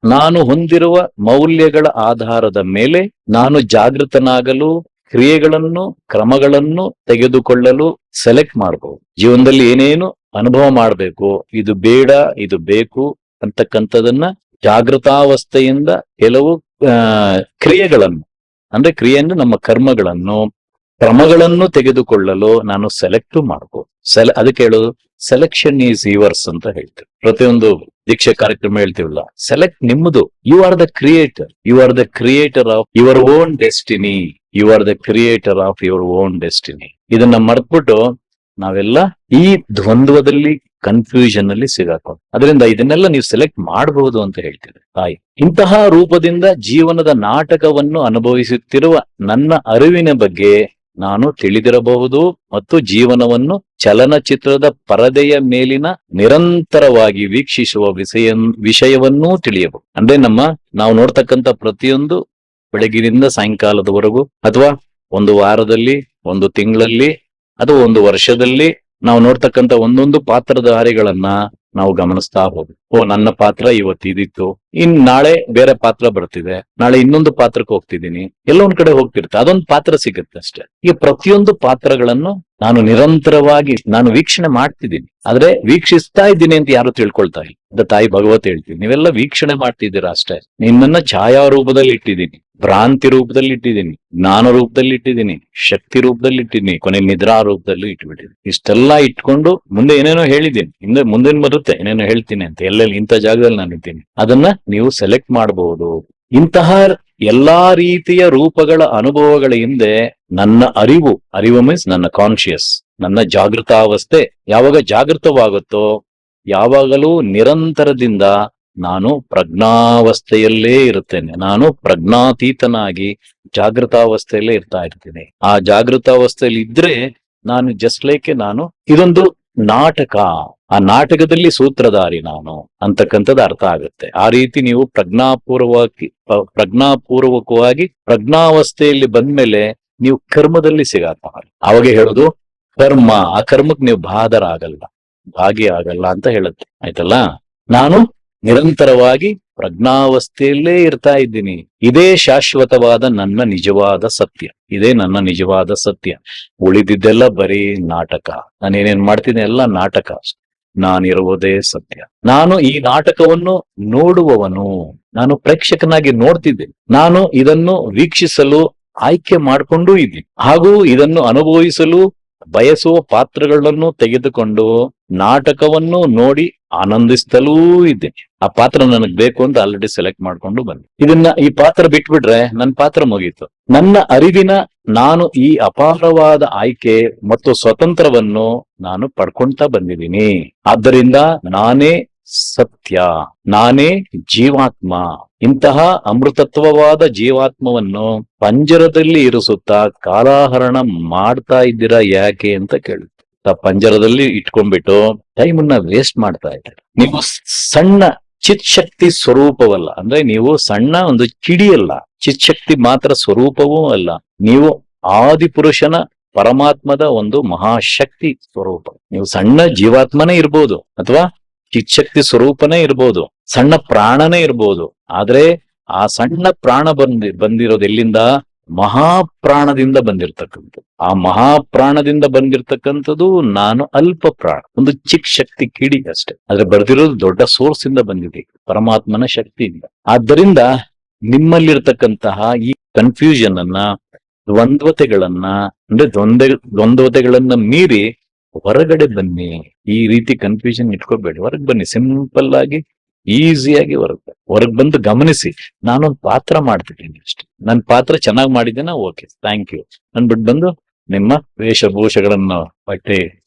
ನಾನು ಹೊಂದಿರುವ ಮೌಲ್ಯಗಳ ಆಧಾರದ ಮೇಲೆ ನಾನು ಜಾಗೃತನಾಗಲು, ಕ್ರಿಯೆಗಳನ್ನು, ಕ್ರಮಗಳನ್ನು ತೆಗೆದುಕೊಳ್ಳಲು ಸೆಲೆಕ್ಟ್ ಮಾಡಬಹುದು. ಜೀವನದಲ್ಲಿ ಏನೇನು ಅನುಭವ ಮಾಡಬೇಕು, ಇದು ಬೇಡ, ಇದು ಬೇಕು ಅಂತಕ್ಕಂಥದನ್ನ ಜಾಗೃತಾವಸ್ಥೆಯಿಂದ ಕೆಲವು ಕ್ರಿಯೆಗಳನ್ನು, ಅಂದ್ರೆ ಕ್ರಿಯೆ ಅಂದ್ರೆ ನಮ್ಮ ಕರ್ಮಗಳನ್ನು, ಕ್ರಮಗಳನ್ನು ತೆಗೆದುಕೊಳ್ಳಲು ನಾನು ಸೆಲೆಕ್ಟ್ ಮಾಡಬಹುದು. ಅದಕ್ಕೆ ಹೇಳೋದು ಸೆಲೆಕ್ಷನ್ ಈಸ್ ಯುವರ್ಸ್ ಅಂತ ಹೇಳ್ತೀವಿ. ಪ್ರತಿಯೊಂದು ದೀಕ್ಷೆ ಕಾರ್ಯಕ್ರಮ ಹೇಳ್ತೀವಲ್ಲ, ಸೆಲೆಕ್ಟ್ ನಿಮ್ಮದು. You are the creator, you are the creator of your own destiny, you are the creator of your own destiny. ಇದನ್ನ ಮರೆತ್ಬಿಟ್ಟು ನಾವೆಲ್ಲ ಈ ದ್ವಂದ್ವದಲ್ಲಿ, ಕನ್ಫ್ಯೂಷನ್ ಅಲ್ಲಿ ಸಿಗಾಕೊಂಡು, ಅದರಿಂದ ಇದನ್ನೆಲ್ಲ ನೀವು ಸೆಲೆಕ್ಟ್ ಮಾಡಬಹುದು ಅಂತ ಹೇಳ್ತೀರಿ ತಾಯಿ. ಇಂತಹ ರೂಪದಿಂದ ಜೀವನದ ನಾಟಕವನ್ನು ಅನುಭವಿಸುತ್ತಿರುವ ನನ್ನ ಅರಿವಿನ ಬಗ್ಗೆ ನಾನು ತಿಳಿದಿರಬಹುದು ಮತ್ತು ಜೀವನವನ್ನು ಚಲನಚಿತ್ರದ ಪರದೆಯ ಮೇಲಿನ ನಿರಂತರವಾಗಿ ವೀಕ್ಷಿಸುವ ವಿಷಯವನ್ನೂ ತಿಳಿಯಬಹುದು. ಅಂದ್ರೆ ನಾವು ನೋಡ್ತಕ್ಕಂಥ ಪ್ರತಿಯೊಂದು ಬೆಳಗಿನಿಂದ ಸಾಯಂಕಾಲದವರೆಗೂ, ಅಥವಾ ಒಂದು ವಾರದಲ್ಲಿ, ಒಂದು ತಿಂಗಳಲ್ಲಿ, ಅಥವಾ ಒಂದು ವರ್ಷದಲ್ಲಿ ನಾವು ನೋಡ್ತಕ್ಕಂಥ ಒಂದೊಂದು ಪಾತ್ರಧಾರಿಗಳನ್ನ ನಾವು ಗಮನಿಸ್ತಾ ಹೋಗ್ಬೇಕು. ನನ್ನ ಪಾತ್ರ ಇವತ್ತು ಇದಿತ್ತು, ನಾಳೆ ಬೇರೆ ಪಾತ್ರ ಬರ್ತಿದೆ, ನಾಳೆ ಇನ್ನೊಂದು ಪಾತ್ರಕ್ಕೆ ಹೋಗ್ತಿದ್ದೀನಿ, ಎಲ್ಲ ಒಂದ್ ಕಡೆ ಹೋಗ್ತಿರುತ್ತೆ, ಅದೊಂದು ಪಾತ್ರ ಸಿಗುತ್ತೆ ಅಷ್ಟೇ. ಈ ಪ್ರತಿಯೊಂದು ಪಾತ್ರಗಳನ್ನು ನಾನು ನಿರಂತರವಾಗಿ ವೀಕ್ಷಣೆ ಮಾಡ್ತಿದ್ದೀನಿ. ಆದ್ರೆ ವೀಕ್ಷಿಸ್ತಾ ಇದ್ದೀನಿ ಅಂತ ಯಾರು ತಿಳ್ಕೊಳ್ತಾ ಇಲ್ಲ. ತಾಯಿ ಭಗವತ್ ಹೇಳ್ತೀನಿ, ನೀವೆಲ್ಲ ವೀಕ್ಷಣೆ ಮಾಡ್ತಿದ್ದೀರಾ ಅಷ್ಟೇ. ನಿನ್ನನ್ನ ಛಾಯಾ ರೂಪದಲ್ಲಿ ಇಟ್ಟಿದ್ದೀನಿ, ಭ್ರಾಂತಿ ರೂಪದಲ್ಲಿ ಇಟ್ಟಿದ್ದೀನಿ, ಜ್ಞಾನ ರೂಪದಲ್ಲಿ ಇಟ್ಟಿದ್ದೀನಿ, ಶಕ್ತಿ ರೂಪದಲ್ಲಿ ಇಟ್ಟಿದ್ದೀನಿ, ಕೊನೆ ನಿದ್ರಾ ರೂಪದಲ್ಲೂ ಇಟ್ಬಿಟ್ಟಿದ್ದೀನಿ. ಇಷ್ಟೆಲ್ಲ ಇಟ್ಕೊಂಡು ಮುಂದೆ ಏನೇನೋ ಹೇಳಿದ್ದೀನಿ, ಮುಂದೆ ಬರುತ್ತೆ ಏನೇನೋ ಹೇಳ್ತೀನಿ ಅಂತ, ಎಲ್ಲೆಲ್ಲಿ ಇಂಥ ಜಾಗದಲ್ಲಿ ನಾನು ಇದ್ದೀನಿ, ಅದನ್ನ ನೀವು ಸೆಲೆಕ್ಟ್ ಮಾಡಬಹುದು. ಇಂತಹ ಎಲ್ಲಾ ರೀತಿಯ ರೂಪಗಳ ಅನುಭವಗಳ ಹಿಂದೆ ನನ್ನ ಅರಿವು ಮೀನ್ಸ್ ನನ್ನ ಕಾನ್ಶಿಯಸ್, ನನ್ನ ಜಾಗೃತಾವಸ್ಥೆ ಯಾವಾಗ ಜಾಗೃತವಾಗುತ್ತೋ, ಯಾವಾಗಲೂ ನಿರಂತರದಿಂದ ನಾನು ಪ್ರಜ್ಞಾವಸ್ಥೆಯಲ್ಲೇ ಇರುತ್ತೇನೆ. ನಾನು ಪ್ರಜ್ಞಾತೀತನಾಗಿ ಜಾಗೃತಾವಸ್ಥೆಯಲ್ಲೇ ಇರ್ತಾ ಇರ್ತೀನಿ. ಆ ಜಾಗೃತಾವಸ್ಥೆಯಲ್ಲಿ ಇದ್ರೆ ನಾನು ಜಸ್ಟ್ ಲೈಕ್ ಇದೊಂದು ನಾಟಕ, ಆ ನಾಟಕದಲ್ಲಿ ಸೂತ್ರಧಾರಿ ನಾನು ಅಂತಕ್ಕಂಥದ್ದು ಅರ್ಥ ಆಗುತ್ತೆ. ಆ ರೀತಿ ನೀವು ಪ್ರಜ್ಞಾಪೂರ್ವಕವಾಗಿ ಪ್ರಜ್ಞಾವಸ್ಥೆಯಲ್ಲಿ ಬಂದ್ಮೇಲೆ ನೀವು ಕರ್ಮದಲ್ಲಿ ಸಿಗಾಕ ಅವಾಗ ಹೇಳೋದು ಕರ್ಮ, ಆ ಕರ್ಮಕ್ಕೆ ನೀವು ಭಾಗಿ ಆಗಲ್ಲ ಅಂತ ಹೇಳುತ್ತೆ. ಆಯ್ತಲ್ಲ, ನಾನು ನಿರಂತರವಾಗಿ ಪ್ರಜ್ಞಾವಸ್ಥೆಯಲ್ಲೇ ಇರ್ತಾ ಇದ್ದೀನಿ. ಇದೇ ಶಾಶ್ವತವಾದ ನನ್ನ ನಿಜವಾದ ಸತ್ಯ, ಇದೇ ನನ್ನ ನಿಜವಾದ ಸತ್ಯ. ಉಳಿದಿದ್ದೆಲ್ಲ ಬರೀ ನಾಟಕ. ನಾನೇನೇನ್ ಮಾಡ್ತೀನಿ ಎಲ್ಲ ನಾಟಕ. ನಾನಿರುವುದೇ ಸತ್ಯ. ನಾನು ಈ ನಾಟಕವನ್ನು ನೋಡುವವನು, ನಾನು ಪ್ರೇಕ್ಷಕನಾಗಿ ನೋಡ್ತಿದ್ದೆ. ನಾನು ಇದನ್ನು ವೀಕ್ಷಿಸಲು ಆಯ್ಕೆ ಮಾಡಿಕೊಂಡೂ ಇದ್ದೀನಿ, ಹಾಗೂ ಇದನ್ನು ಅನುಭವಿಸಲು ಬಯಸುವ ಪಾತ್ರಗಳನ್ನು ತೆಗೆದುಕೊಂಡು ನಾಟಕವನ್ನು ನೋಡಿ ಆನಂದಿಸ್ತಲೂ ಇದ್ದೇನೆ. ಆ ಪಾತ್ರ ನನಗ್ ಬೇಕು ಅಂತ ಆಲ್ರೆಡಿ ಸೆಲೆಕ್ಟ್ ಮಾಡ್ಕೊಂಡು ಬಂದೆ. ಈ ಪಾತ್ರ ಬಿಟ್ಬಿಟ್ರೆ ನನ್ನ ಪಾತ್ರ ಮುಗೀತು. ನನ್ನ ಅರಿವಿನ ನಾನು ಈ ಅಪಾರವಾದ ಆಯ್ಕೆ ಮತ್ತು ಸ್ವತಂತ್ರವನ್ನು ನಾನು ಪಡ್ಕೊಂತ ಬಂದಿದ್ದೀನಿ. ಆದ್ದರಿಂದ ನಾನೇ ಸತ್ಯ, ನಾನೇ ಜೀವಾತ್ಮ. ಇಂತಹ ಅಮೃತತ್ವವಾದ ಜೀವಾತ್ಮವನ್ನು ಪಂಜರದಲ್ಲಿ ಇರಿಸುತ್ತಾ ಕಾಲಹರಣ ಮಾಡ್ತಾ ಇದ್ದೀರಾ ಯಾಕೆ ಅಂತ ಕೇಳುತ್ತೆ. ಪಂಜರದಲ್ಲಿ ಇಟ್ಕೊಂಡ್ಬಿಟ್ಟು ಟೈಮನ್ನ ವೇಸ್ಟ್ ಮಾಡ್ತಾ ಇದ್ದಾರೆ. ನೀವು ಸಣ್ಣ ಚಿತ್ ಶಕ್ತಿ ಸ್ವರೂಪವಲ್ಲ, ಅಂದ್ರೆ ನೀವು ಸಣ್ಣ ಒಂದು ಕಿಡಿಯಲ್ಲ, ಚಿತ್ ಶಕ್ತಿ ಮಾತ್ರ ಸ್ವರೂಪವೂ ಅಲ್ಲ, ನೀವು ಆದಿಪುರುಷನ ಪರಮಾತ್ಮದ ಒಂದು ಮಹಾಶಕ್ತಿ ಸ್ವರೂಪ. ನೀವು ಸಣ್ಣ ಜೀವಾತ್ಮನೇ ಇರ್ಬೋದು, ಅಥವಾ ಚಿತ್ಶಕ್ತಿ ಸ್ವರೂಪನೇ ಇರ್ಬೋದು, ಸಣ್ಣ ಪ್ರಾಣನೇ ಇರ್ಬೋದು. ಆದ್ರೆ ಆ ಸಣ್ಣ ಪ್ರಾಣ ಬಂದಿರೋದು ಎಲ್ಲಿಂದ? ಮಹಾಪ್ರಾಣದಿಂದ ಬಂದಿರ್ತಕ್ಕಂಥದ್ದು. ಆ ಮಹಾಪ್ರಾಣದಿಂದ ಬಂದಿರ್ತಕ್ಕಂಥದ್ದು ನಾನು ಅಲ್ಪ ಪ್ರಾಣ, ಒಂದು ಚಿಕ್ಕ ಶಕ್ತಿ ಕಿಡಿ ಅಷ್ಟೇ. ಆದ್ರೆ ಬರ್ದಿರೋದು ದೊಡ್ಡ ಸೋರ್ಸ್ ಇಂದ ಬಂದಿದೆ, ಪರಮಾತ್ಮನ ಶಕ್ತಿಯಿಂದ. ಆದ್ದರಿಂದ ನಿಮ್ಮಲ್ಲಿರ್ತಕ್ಕಂತಹ ಈ ಕನ್ಫ್ಯೂಷನ್ ಅನ್ನ, ದ್ವಂದ್ವತೆಗಳನ್ನ, ಅಂದ್ರೆ ದ್ವಂದ್ವತೆಗಳನ್ನ ಮೀರಿ ಹೊರಗಡೆ ಬನ್ನಿ. ಈ ರೀತಿ ಕನ್ಫ್ಯೂಷನ್ ಇಟ್ಕೋಬೇಡಿ, ಹೊರಗೆ ಬನ್ನಿ. ಸಿಂಪಲ್ ಆಗಿ ಈಸಿಯಾಗಿ ಹೊರಗ್ ಬಂದು ಗಮನಿಸಿ, ನಾನೊಂದು ಪಾತ್ರ ಮಾಡ್ತಿದ್ದೀನಿ ಅಷ್ಟೇ, ನನ್ ಪಾತ್ರ ಚೆನ್ನಾಗಿ ಮಾಡಿದ್ದೇನ, ಓಕೆ ಥ್ಯಾಂಕ್ ಯು ಅನ್ಬಿಟ್ಟು ಬಂದು ನಿಮ್ಮ ವೇಷಭೂಷಗಳನ್ನ ಬಟ್ಟೆ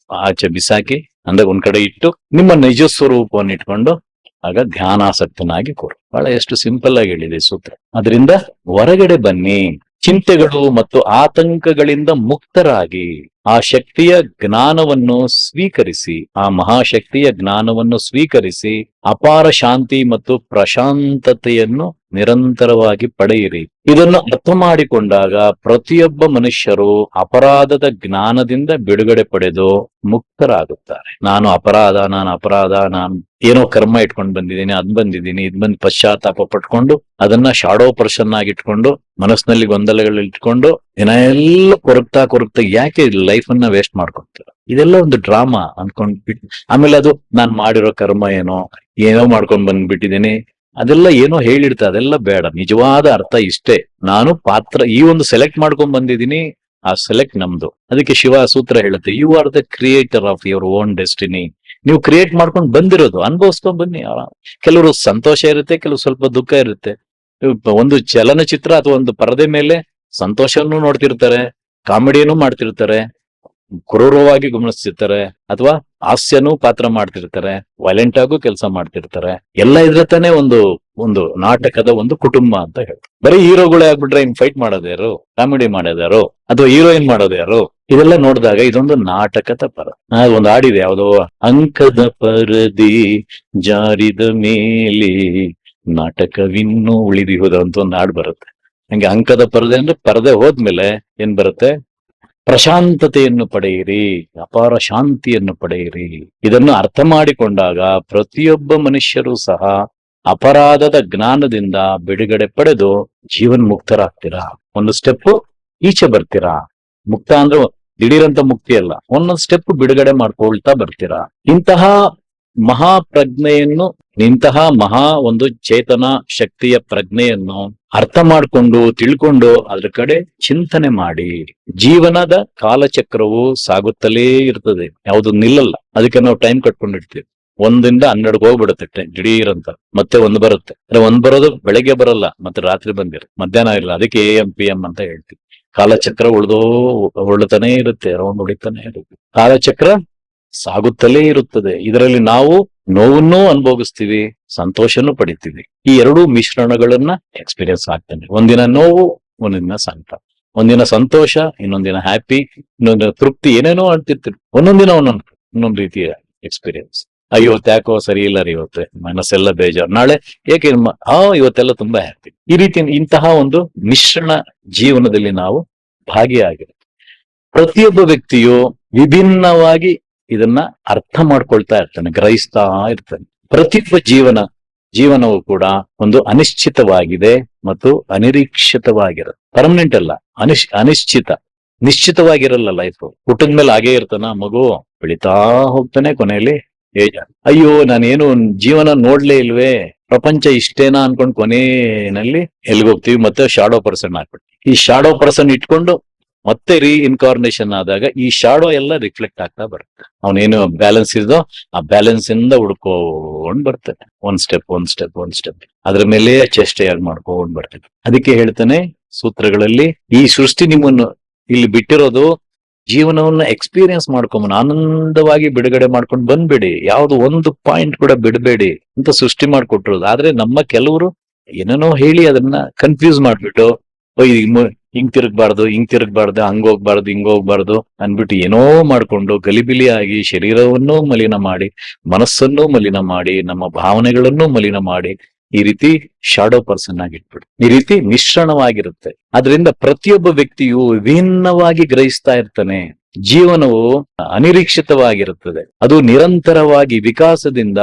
ಆಚೆ ಬಿಸಾಕಿ ಅಂದಾಗ ಒಂದ್ ಕಡೆ ಇಟ್ಟು ನಿಮ್ಮ ನಿಜ ಸ್ವರೂಪವನ್ನು ಇಟ್ಕೊಂಡು ಆಗ ಧ್ಯಾನಾಸಕ್ತನಾಗಿ ಕೂರು. ಬಹಳ ಎಷ್ಟು ಸಿಂಪಲ್ ಆಗಿ ಹೇಳಿದೆ ಸೂತ್ರ. ಅದರಿಂದ ಹೊರಗಡೆ ಬನ್ನಿ, ಚಿಂತೆಗಳು ಮತ್ತು ಆತಂಕಗಳಿಂದ ಮುಕ್ತರಾಗಿ ಆ ಶಕ್ತಿಯ ಜ್ಞಾನವನ್ನು ಸ್ವೀಕರಿಸಿ, ಆ ಮಹಾಶಕ್ತಿಯ ಜ್ಞಾನವನ್ನು ಸ್ವೀಕರಿಸಿ ಅಪಾರ ಶಾಂತಿ ಮತ್ತು ಪ್ರಶಾಂತತೆಯನ್ನು ನಿರಂತರವಾಗಿ ಪಡೆಯಿರಿ. ಇದನ್ನು ಅರ್ಥ ಮಾಡಿಕೊಂಡಾಗ ಪ್ರತಿಯೊಬ್ಬ ಮನುಷ್ಯರು ಅಪರಾಧದ ಜ್ಞಾನದಿಂದ ಬಿಡುಗಡೆ ಪಡೆದು ಮುಕ್ತರಾಗುತ್ತಾರೆ. ನಾನು ಅಪರಾಧ, ನಾನು ಏನೋ ಕರ್ಮ ಇಟ್ಕೊಂಡು ಬಂದಿದ್ದೀನಿ, ಇದ್ ಬಂದು ಪಶ್ಚಾತ್ತಾಪ ಪಟ್ಕೊಂಡು ಅದನ್ನ ಶಾಡೋ ಪರ್ಸನ್ ಆಗಿ ಇಟ್ಕೊಂಡು ಮನಸ್ಸಿನಲ್ಲಿ ಗೊಂದಲಗಳು ಇಟ್ಕೊಂಡು ಎಲ್ಲ ಕೊರಗ್ತಾ ಯಾಕೆ ಲೈಫ್ ಅನ್ನ ವೇಸ್ಟ್ ಮಾಡ್ಕೊಂತಾರೆ? ಇದೆಲ್ಲ ಒಂದು ಡ್ರಾಮಾ ಅನ್ಕೊಂಡ್ಬಿಟ್ಟು ಆಮೇಲೆ ಅದು ನಾನ್ ಮಾಡಿರೋ ಕರ್ಮ ಏನೋ ಮಾಡ್ಕೊಂಡ್ ಬಂದ್ಬಿಟ್ಟಿದ್ದೀನಿ, ಅದೆಲ್ಲ ಏನೋ ಹೇಳಿಡ್ತಾ, ಅದೆಲ್ಲ ಬೇಡ. ನಿಜವಾದ ಅರ್ಥ ಇಷ್ಟೇ, ನಾನು ಪಾತ್ರ ಈ ಒಂದು ಸೆಲೆಕ್ಟ್ ಮಾಡ್ಕೊಂಡ್ ಬಂದಿದ್ದೀನಿ, ಆ ಸೆಲೆಕ್ಟ್ ನಮ್ದು. ಅದಕ್ಕೆ ಶಿವ ಸೂತ್ರ ಹೇಳುತ್ತೆ, you are the creator of your own destiny. ನೀವು ಕ್ರಿಯೇಟ್ ಮಾಡ್ಕೊಂಡು ಬಂದಿರೋದು ಅನುಭವಿಸ್ಕೊಂಡ್ ಬನ್ನಿ. ಕೆಲವರು ಸಂತೋಷ ಇರುತ್ತೆ, ಕೆಲವು ಸ್ವಲ್ಪ ದುಃಖ ಇರುತ್ತೆ. ಒಂದು ಚಲನಚಿತ್ರ ಅಥವಾ ಒಂದು ಪರದೆ ಮೇಲೆ ಸಂತೋಷವನ್ನು ನೋಡ್ತಿರ್ತಾರೆ, ಕಾಮಿಡಿಯನ್ನು ಮಾಡ್ತಿರ್ತಾರೆ, ಕ್ರೂರವಾಗಿ ಗಮನಿಸ್ತಿರ್ತಾರೆ, ಅಥವಾ ಹಾಸ್ಯನೂ ಪಾತ್ರ ಮಾಡ್ತಿರ್ತಾರೆ, ವೈಲೆಂಟ್ ಆಗು ಕೆಲಸ ಮಾಡ್ತಿರ್ತಾರೆ. ಎಲ್ಲ ಇದ್ರೆ ತಾನೇ ಒಂದು ನಾಟಕದ ಒಂದು ಕುಟುಂಬ ಅಂತ ಹೇಳಿ. ಬರೀ ಹೀರೋಗಳೇ ಆಗ್ಬಿಟ್ರೆ ಇನ್ ಫೈಟ್ ಮಾಡೋದು ಯಾರು, ಕಾಮಿಡಿ ಮಾಡೋದು ಯಾರು, ಅಥವಾ ಹೀರೋಯಿನ್ ಮಾಡೋದು ಯಾರು? ಇದೆಲ್ಲ ನೋಡಿದಾಗ ಇದೊಂದು ನಾಟಕದ ಪರ. ಒಂದು ಹಾಡಿದೆ ಯಾವ್ದೋ, ಅಂಕದ ಪರದಿ ಜಾರಿದ ಮೇಲೆ ನಾಟಕವಿನ್ನೂ ಉಳಿದಿಹುದು ಅಂತ ಒಂದು ಹಾಡು ಬರುತ್ತೆ. ಹಂಗೆ ಅಂಕದ ಪರದೆ ಅಂದ್ರೆ ಪರದೆ ಹೋದ್ಮೇಲೆ ಏನ್ ಬರುತ್ತೆ? ಪ್ರಶಾಂತತೆಯನ್ನು ಪಡೆಯಿರಿ, ಅಪಾರ ಶಾಂತಿಯನ್ನು ಪಡೆಯಿರಿ. ಇದನ್ನು ಅರ್ಥ ಮಾಡಿಕೊಂಡಾಗ ಪ್ರತಿಯೊಬ್ಬ ಮನುಷ್ಯರು ಸಹ ಅಪರಾಧದ ಜ್ಞಾನದಿಂದ ಬಿಡುಗಡೆ ಪಡೆದು ಜೀವನ್ ಮುಕ್ತರಾಗ್ತೀರಾ. ಒಂದು ಸ್ಟೆಪ್ ಈಚೆ ಬರ್ತೀರಾ. ಮುಕ್ತ ಅಂದ್ರೆ ದಿಢೀರಂತ ಮುಕ್ತಿ ಅಲ್ಲ, ಒಂದೊಂದು ಸ್ಟೆಪ್ ಬಿಡುಗಡೆ ಮಾಡ್ಕೊಳ್ತಾ ಬರ್ತೀರಾ. ಇಂತಹ ಇಂತಹ ಮಹಾ ಒಂದು ಚೇತನ ಶಕ್ತಿಯ ಪ್ರಜ್ಞೆಯನ್ನು ಅರ್ಥ ಮಾಡ್ಕೊಂಡು ತಿಳ್ಕೊಂಡು ಅದ್ರ ಕಡೆ ಚಿಂತನೆ ಮಾಡಿ. ಜೀವನದ ಕಾಲಚಕ್ರವು ಸಾಗುತ್ತಲೇ ಇರ್ತದೆ, ಯಾವುದು ನಿಲ್ಲಲ್ಲ. ಅದಕ್ಕೆ ನಾವು ಟೈಮ್ ಕಟ್ಕೊಂಡಿರ್ತೀವಿ. 1ರಿಂದ 12 ಹೋಗ್ಬಿಡುತ್ತೆ ದಿಢೀರಂತ, ಮತ್ತೆ 1 ಬರುತ್ತೆ. ಒಂದ್ ಬರೋದು ಬೆಳಗ್ಗೆ ಬರಲ್ಲ, ಮತ್ತೆ ರಾತ್ರಿ ಬಂದಿರುತ್ತೆ, ಮಧ್ಯಾಹ್ನ ಇರಲ್ಲ. ಅದಕ್ಕೆ AM PM ಅಂತ ಹೇಳ್ತೀವಿ. ಕಾಲಚಕ್ರ ಉಳ್ತಾನೆ ಇರುತ್ತೆ, ರೌಂಡ್ ಹೊಡಿತಾನೆ ಇರುತ್ತೆ. ಕಾಲಚಕ್ರ ಸಾಗುತ್ತಲೇ ಇರುತ್ತದೆ. ಇದರಲ್ಲಿ ನಾವು ನೋವನ್ನು ಅನುಭವಿಸ್ತೀವಿ, ಸಂತೋಷನೂ ಪಡಿತೀವಿ. ಈ 2 ಮಿಶ್ರಣಗಳನ್ನ ಎಕ್ಸ್ಪೀರಿಯನ್ಸ್ ಆಗ್ತಾನೆ. ಒಂದಿನ ನೋವು, ಒಂದಿನ ಸಂಕಟ, ಒಂದಿನ ಸಂತೋಷ, ಇನ್ನೊಂದಿನ ಹ್ಯಾಪಿ, ಇನ್ನೊಂದಿನ ತೃಪ್ತಿ, ಏನೇನೋ ಅಂತಿರ್ತೀವಿ. ಒಂದೊಂದಿನ ಒಂದೊಂದು ರೀತಿಯ ಎಕ್ಸ್ಪೀರಿಯನ್ಸ್. ಇವತ್ತು ಯಾಕೋ ಸರಿ ಇಲ್ಲ ರೀ, ಇವತ್ತು ಮನಸ್ಸೆಲ್ಲ ಬೇಜಾರು, ನಾಳೆ ಏಕೆ ಇವತ್ತೆಲ್ಲ ತುಂಬಾ ಹ್ಯಾಪಿ. ಈ ರೀತಿ ಇಂತಹ ಒಂದು ಮಿಶ್ರಣ ಜೀವನದಲ್ಲಿ ನಾವು ಭಾಗಿಯಾಗಿರುತ್ತೆ. ಪ್ರತಿಯೊಬ್ಬ ವ್ಯಕ್ತಿಯು ವಿಭಿನ್ನವಾಗಿ ಇದನ್ನ ಅರ್ಥ ಮಾಡ್ಕೊಳ್ತಾ ಇರ್ತಾನೆ, ಗ್ರಹಿಸ್ತಾ ಇರ್ತಾನೆ. ಪ್ರತಿಯೊಬ್ಬ ಜೀವನವು ಕೂಡ ಒಂದು ಅನಿಶ್ಚಿತವಾಗಿದೆ ಮತ್ತು ಅನಿರೀಕ್ಷಿತವಾಗಿರುತ್ತೆ. ಪರ್ಮನೆಂಟ್ ಅಲ್ಲ, ಅನಿಶ್ಚಿತ. ನಿಶ್ಚಿತವಾಗಿರಲ್ಲ ಲೈಫ್. ಹುಟ್ಟಿದ ಮೇಲೆ ಹಾಗೇ ಇರ್ತಾನ ಮಗು, ಬೆಳಿತಾ ಹೋಗ್ತಾನೆ, ಕೊನೆಯಲ್ಲಿ ಅಯ್ಯೋ ನಾನೇನು ಜೀವನ ನೋಡ್ಲೇ ಇಲ್ವೇ, ಪ್ರಪಂಚ ಇಷ್ಟೇನಾ ಅನ್ಕೊಂಡ್ ಕೊನೆಯಲ್ಲಿ ಎಲ್ಗೋಗ್ತೀವಿ, ಮತ್ತೆ ಶಾಡೋ ಪರ್ಸನ್ ಹಾಕ್ಬಿಟ್ಟು. ಈ ಶಾಡೋ ಪರ್ಸನ್ ಇಟ್ಕೊಂಡು ಮತ್ತೆ ಇನ್ಕಾರ್ನೇಷನ್ ಆದಾಗ ಈ ಶಾಡೋ ಎಲ್ಲ ರಿಫ್ಲೆಕ್ಟ್ ಆಗ್ತಾ ಬರುತ್ತೆ. ಅವನೇನು ಬ್ಯಾಲೆನ್ಸ್ ಇದ್ದೋ ಆ ಬ್ಯಾಲೆನ್ಸ್ ಇಂದ ಹುಡ್ಕೊಂಡ್ ಬರ್ತಾನೆ, ಒಂದ್ ಸ್ಟೆಪ್ ಅದ್ರ ಮೇಲೆ ಚೇಷ್ಟೆಯಾಗಿ ಮಾಡ್ಕೊಂಡ್ ಬರ್ತಾನೆ. ಅದಕ್ಕೆ ಹೇಳ್ತಾನೆ ಸೂತ್ರಗಳಲ್ಲಿ, ಈ ಸೃಷ್ಟಿ ನಿಮ್ಮನ್ನು ಇಲ್ಲಿ ಬಿಟ್ಟಿರೋದು ಜೀವನವನ್ನ ಎಕ್ಸ್ಪೀರಿಯನ್ಸ್ ಮಾಡ್ಕೊಂಬ ಆನಂದವಾಗಿ ಬಿಡುಗಡೆ ಮಾಡ್ಕೊಂಡು ಬಂದ್ಬಿಡಿ. ಯಾವ್ದು ಒಂದು ಪಾಯಿಂಟ್ ಕೂಡ ಬಿಡಬೇಡಿ ಅಂತ ಸೃಷ್ಟಿ ಮಾಡ್ಕೊಟ್ರು. ಆದ್ರೆ ನಮ್ಮ ಕೆಲವರು ಏನೇನೋ ಹೇಳಿ ಅದನ್ನ ಕನ್ಫ್ಯೂಸ್ ಮಾಡ್ಬಿಟ್ಟು ಹಿಂಗ್ ತಿರುಗ್ಬಾರ್ದು, ಹಂಗ್ ಹೋಗ್ಬಾರ್ದು ಅನ್ಬಿಟ್ಟು ಏನೋ ಮಾಡ್ಕೊಂಡು ಗಲಿಬಿಲಿ ಆಗಿ ಶರೀರವನ್ನೂ ಮಲಿನ ಮಾಡಿ, ಮನಸ್ಸನ್ನೂ ಮಲಿನ ಮಾಡಿ, ನಮ್ಮ ಭಾವನೆಗಳನ್ನೂ ಮಲಿನ ಮಾಡಿ, ಈ ರೀತಿ ಶಾಡೋ ಪರ್ಸನ್ ಆಗಿಟ್ಬಿಡು. ಈ ರೀತಿ ಮಿಶ್ರಣವಾಗಿರುತ್ತೆ. ಅದರಿಂದ ಪ್ರತಿಯೊಬ್ಬ ವ್ಯಕ್ತಿಯು ವಿಭಿನ್ನವಾಗಿ ಗ್ರಹಿಸ್ತಾ ಇರ್ತಾನೆ. ಜೀವನವು ಅನಿರೀಕ್ಷಿತವಾಗಿರುತ್ತದೆ. ಅದು ನಿರಂತರವಾಗಿ ವಿಕಾಸದಿಂದ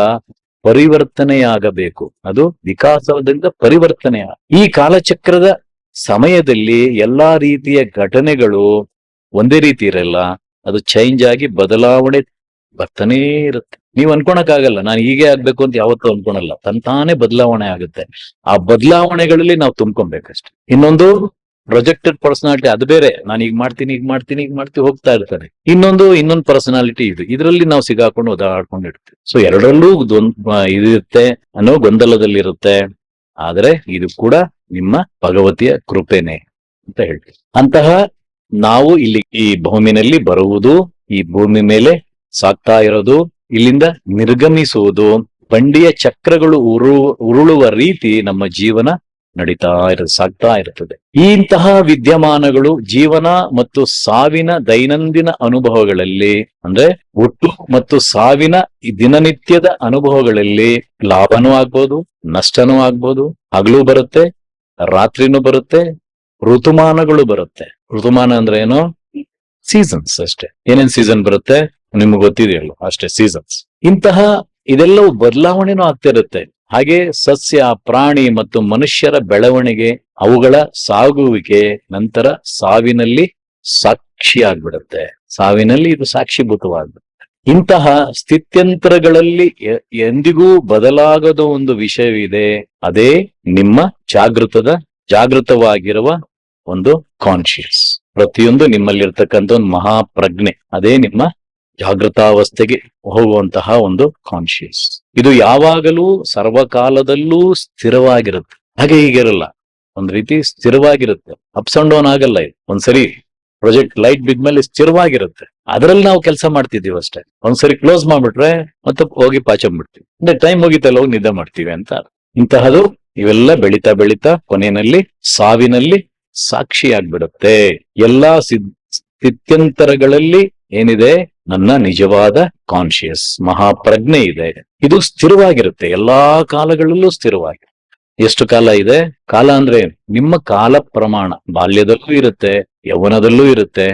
ಪರಿವರ್ತನೆಯಾಗಬೇಕು. ಅದು ವಿಕಾಸದಿಂದ ಪರಿವರ್ತನೆಯ ಈ ಕಾಲಚಕ್ರದ ಸಮಯದಲ್ಲಿ ಎಲ್ಲಾ ರೀತಿಯ ಘಟನೆಗಳು ಒಂದೇ ರೀತಿ ಇರಲ್ಲ. ಅದು ಚೇಂಜ್ ಆಗಿ ಬದಲಾವಣೆ ಬರ್ತಾನೇ ಇರುತ್ತೆ. ನೀವ್ ಅನ್ಕೊಳಕ್ಕಾಗಲ್ಲ ನಾನು ಹೀಗೆ ಆಗ್ಬೇಕು ಅಂತ ಯಾವತ್ತೂ ಅನ್ಕೊಳಲ್ಲ. ತಾನೇ ಬದಲಾವಣೆ ಆಗುತ್ತೆ. ಆ ಬದಲಾವಣೆಗಳಲ್ಲಿ ನಾವು ತುಂಬ್ಕೊಬೇಕಷ್ಟೆ. ಇನ್ನೊಂದು ಪ್ರೊಜೆಕ್ಟೆಡ್ ಪರ್ಸನಾಲಿಟಿ, ಅದು ಬೇರೆ. ನಾನು ಈಗ ಮಾಡ್ತೀನಿ ಹೋಗ್ತಾ ಇರ್ತಾನೆ. ಇನ್ನೊಂದು ಪರ್ಸನಾಲಿಟಿ ಇದರಲ್ಲಿ ನಾವು ಸಿಗಾಕೊಂಡು ಓದಾಡ್ಕೊಂಡು ಇರ್ತೀವಿ. ಸೊ ಎರಡರಲ್ಲೂ ಇದಿರುತ್ತೆ ಅನ್ನೋ ಗೊಂದಲದಲ್ಲಿರುತ್ತೆ. ಆದ್ರೆ ಇದು ಕೂಡ ನಿಮ್ಮ ಭಗವತಿಯ ಕೃಪೆನೆ ಅಂತ ಹೇಳ್ತೀವಿ. ಅಂತಹ ನಾವು ಇಲ್ಲಿ ಈ ಭೂಮಿನಲ್ಲಿ ಬರುವುದು, ಈ ಭೂಮಿ ಮೇಲೆ ಸಾಕ್ತಾ ಇರೋದು, ಇಲ್ಲಿಂದ ನಿರ್ಗಮಿಸುವುದು, ಬಂಡಿಯ ಚಕ್ರಗಳು ಉರುಳುವ ರೀತಿ ನಮ್ಮ ಜೀವನ ಸಾಗ್ತಾ ಇರ್ತದೆ. ಇಂತಹ ವಿದ್ಯಮಾನಗಳು ಜೀವನ ಮತ್ತು ಸಾವಿನ ದೈನಂದಿನ ಅನುಭವಗಳಲ್ಲಿ, ಅಂದ್ರೆ ಹುಟ್ಟು ಮತ್ತು ಸಾವಿನ ಈ ದಿನನಿತ್ಯದ ಅನುಭವಗಳಲ್ಲಿ ಲಾಭನೂ ಆಗ್ಬೋದು, ನಷ್ಟನೂ ಆಗ್ಬೋದು. ಹಗಲು ಬರುತ್ತೆ, ರಾತ್ರಿನೂ ಬರುತ್ತೆ, ಋತುಮಾನಗಳು ಬರುತ್ತೆ. ಋತುಮಾನ ಅಂದ್ರೆ ಏನು? ಸೀಸನ್ಸ್ ಅಷ್ಟೇ. ಏನೇನ್ ಸೀಸನ್ ಬರುತ್ತೆ ನಿಮ್ಗೆ ಗೊತ್ತಿದೆಯಲ್ಲ, ಅಷ್ಟೇ ಸೀಸನ್ಸ್. ಇಂತಹ ಇದೆಲ್ಲವೂ ಬದಲಾವಣೆನೂ ಆಗ್ತಿರುತ್ತೆ. ಹಾಗೆ ಸಸ್ಯ, ಪ್ರಾಣಿ ಮತ್ತು ಮನುಷ್ಯರ ಬೆಳವಣಿಗೆ, ಅವುಗಳ ಸಾಗುವಿಕೆ ನಂತರ ಸಾವಿನಲ್ಲಿ ಸಾಕ್ಷಿಯಾಗ್ಬಿಡುತ್ತೆ. ಸಾವಿನಲ್ಲಿ ಇದು ಸಾಕ್ಷಿಭೂತವಾಗ್ಬಿಡುತ್ತೆ. ಇಂತಹ ಸ್ಥಿತ್ಯಂತರಗಳಲ್ಲಿ ಎಂದಿಗೂ ಬದಲಾಗದ ಒಂದು ವಿಷಯವಿದೆ. ಅದೇ ನಿಮ್ಮ ಜಾಗೃತವಾಗಿರುವ ಒಂದು ಕಾನ್ಶಿಯಸ್. ಪ್ರತಿಯೊಂದು ನಿಮ್ಮಲ್ಲಿರ್ತಕ್ಕಂಥ ಒಂದು ಮಹಾಪ್ರಜ್ಞೆ, ಅದೇ ನಿಮ್ಮ ಜಾಗೃತಾವಸ್ಥೆಗೆ ಹೋಗುವಂತಹ ಒಂದು ಕಾನ್ಶಿಯಸ್. ಇದು ಯಾವಾಗಲೂ ಸರ್ವಕಾಲದಲ್ಲೂ ಸ್ಥಿರವಾಗಿರುತ್ತೆ. ಹಾಗೆ ಹೀಗಿರಲ್ಲ, ಒಂದ್ ರೀತಿ ಸ್ಥಿರವಾಗಿರುತ್ತೆ. ಅಪ್ಸ್ ಅಂಡ್ ಡೌನ್ ಆಗಲ್ಲ. ಇದು ಒಂದ್ಸರಿ ಪ್ರೊಜೆಕ್ಟ್ ಲೈಟ್ ಬಿದ್ಮೇಲೆ ಸ್ಥಿರವಾಗಿರುತ್ತೆ. ಅದರಲ್ಲಿ ನಾವು ಕೆಲಸ ಮಾಡ್ತಿದೀವಿ ಅಷ್ಟೇ. ಒಂದ್ಸರಿ ಕ್ಲೋಸ್ ಮಾಡ್ಬಿಟ್ರೆ ಮತ್ತೆ ಹೋಗಿ ಪಾಚಂಬಿಡ್ತೀವಿ. ಅಂದ್ರೆ ಟೈಮ್ ಹೋಗಿತ್ತಲ್ಲ, ಹೋಗಿ ನಿದ್ದೆ ಮಾಡ್ತೀವಿ ಅಂತ. ಇಂತಹದು ಇವೆಲ್ಲ ಬೆಳೀತಾ ಕೊನೆಯಲ್ಲಿ ಸಾವಿನಲ್ಲಿ ಸಾಕ್ಷಿಯಾಗ್ಬಿಡುತ್ತೆ. ಎಲ್ಲಾ ಸ್ಥಿತ್ಯಂತರಗಳಲ್ಲಿ ಏನಿದೆ? ನನ್ನ ನಿಜವಾದ ಕಾನ್ಶಿಯಸ್ ಮಹಾಪ್ರಜ್ಞೆ ಇದೆ. ಇದು ಸ್ಥಿರವಾಗಿರುತ್ತೆ, ಎಲ್ಲಾ ಕಾಲಗಳಲ್ಲೂ ಸ್ಥಿರವಾಗಿರುತ್ತೆ. ಎಷ್ಟು ಕಾಲ ಇದೆ? ಕಾಲ ಅಂದ್ರೆ ನಿಮ್ಮ ಕಾಲ ಪ್ರಮಾಣ ಬಾಲ್ಯದಲ್ಲೂ ಇರುತ್ತೆ, ಯೌವನದಲ್ಲೂ ಇರುತ್ತೆ,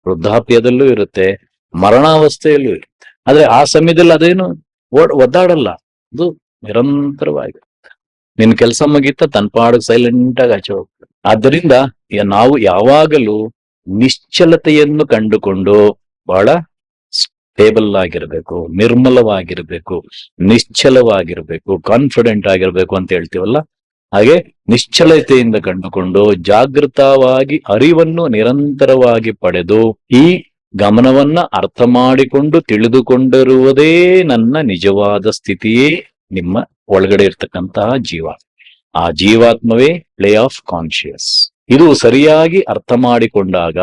ವೃದ್ಧಾಪ್ಯದಲ್ಲೂ ಇರುತ್ತೆ, ಮರಣಾವಸ್ಥೆಯಲ್ಲೂ ಇರುತ್ತೆ. ಆದ್ರೆ ಆ ಸಮಯದಲ್ಲಿ ಅದೇನು ಒದ್ದಾಡಲ್ಲ, ಅದು ನಿರಂತರವಾಗಿರುತ್ತೆ. ನಿನ್ ಕೆಲಸ ಮುಗೀತ ತನ್ನ ಪಾಡಿಗೆ ಸೈಲೆಂಟ್ ಆಗಿ ಆಚೆ ಹೋಗ್ತದೆ. ಆದ್ದರಿಂದ ನಾವು ಯಾವಾಗಲೂ ನಿಶ್ಚಲತೆಯನ್ನು ಕಂಡುಕೊಂಡು ಬಹಳ ಸ್ಟೇಬಲ್ ಆಗಿರ್ಬೇಕು, ನಿರ್ಮಲವಾಗಿರ್ಬೇಕು, ನಿಶ್ಚಲವಾಗಿರ್ಬೇಕು, ಕಾನ್ಫಿಡೆಂಟ್ ಆಗಿರ್ಬೇಕು ಅಂತ ಹೇಳ್ತೀವಲ್ಲ. ಹಾಗೆ ನಿಶ್ಚಲತೆಯಿಂದ ಕಂಡುಕೊಂಡು ಜಾಗೃತವಾಗಿ ಅರಿವನ್ನು ನಿರಂತರವಾಗಿ ಪಡೆದು ಈ ಗಮನವನ್ನ ಅರ್ಥ ಮಾಡಿಕೊಂಡು ತಿಳಿದುಕೊಂಡಿರುವುದೇ ನನ್ನ ನಿಜವಾದ ಸ್ಥಿತಿಯೇ ನಿಮ್ಮ ಒಳಗಡೆ ಇರ್ತಕ್ಕಂತಹ ಜೀವಾತ್ಮ. ಆ ಜೀವಾತ್ಮವೇ ಪ್ಲೇ ಆಫ್ ಕಾನ್ಶಿಯಸ್. ಇದು ಸರಿಯಾಗಿ ಅರ್ಥ ಮಾಡಿಕೊಂಡಾಗ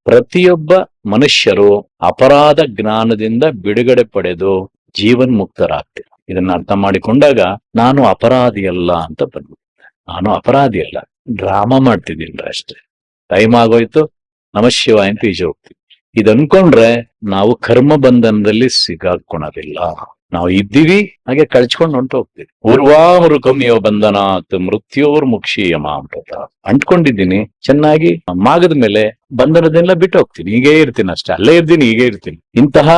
ಪ್ರತಿಯೊಬ್ಬ ಮನುಷ್ಯರು ಅಪರಾಧ ಜ್ಞಾನದಿಂದ ಬಿಡುಗಡೆ ಪಡೆದು ಜೀವನ್ಮುಕ್ತರಾಗ್ತಾರೆ. ಇದನ್ನ ಅರ್ಥ ಮಾಡಿಕೊಂಡಾಗ ನಾನು ಅಪರಾಧಿ ಅಲ್ಲ ಅಂತ ಬಂದ್ಬಿಡುತ್ತೆ. ನಾನು ಅಪರಾಧಿ ಅಲ್ಲ, ಡ್ರಾಮಾ ಮಾಡ್ತಿದ್ದೀನಿ ಅಷ್ಟೇ. ಟೈಮ್ ಆಗೋಯ್ತು, ನಮಃ ಶಿವಾಯ ಅಂತ ಈಜೆ ಹೋಗ್ತೀವಿ. ಇದನ್ಕೊಂಡ್ರೆ ನಾವು ಕರ್ಮ ಬಂಧನದಲ್ಲಿ ಸಿಗಾಕೊಳ್ಳೋದಿಲ್ಲ. ನಾವು ಇದ್ದೀವಿ, ಹಾಗೆ ಕಳ್ಚ್ಕೊಂಡು ಹೊಂಟು ಹೋಗ್ತೀವಿ. ಊರ್ವಾಮೃಕಮಿಯೋ ಬಂಧನಾತ್ ಮೃತ್ಯೋರ್ ಮುಕ್ಷೀಯಮ ಅಮೃತ. ಅಂಟ್ಕೊಂಡಿದ್ದೀನಿ ಚೆನ್ನಾಗಿ, ಮಾಗದ ಮೇಲೆ ಬಂಧನದೆಲ್ಲ ಬಿಟ್ಟು ಹೋಗ್ತೀನಿ, ಹೀಗೆ ಇರ್ತೀನಿ ಅಷ್ಟೇ, ಅಲ್ಲೇ ಇರ್ತೀನಿ, ಹೀಗೆ ಇರ್ತೀನಿ. ಇಂತಹ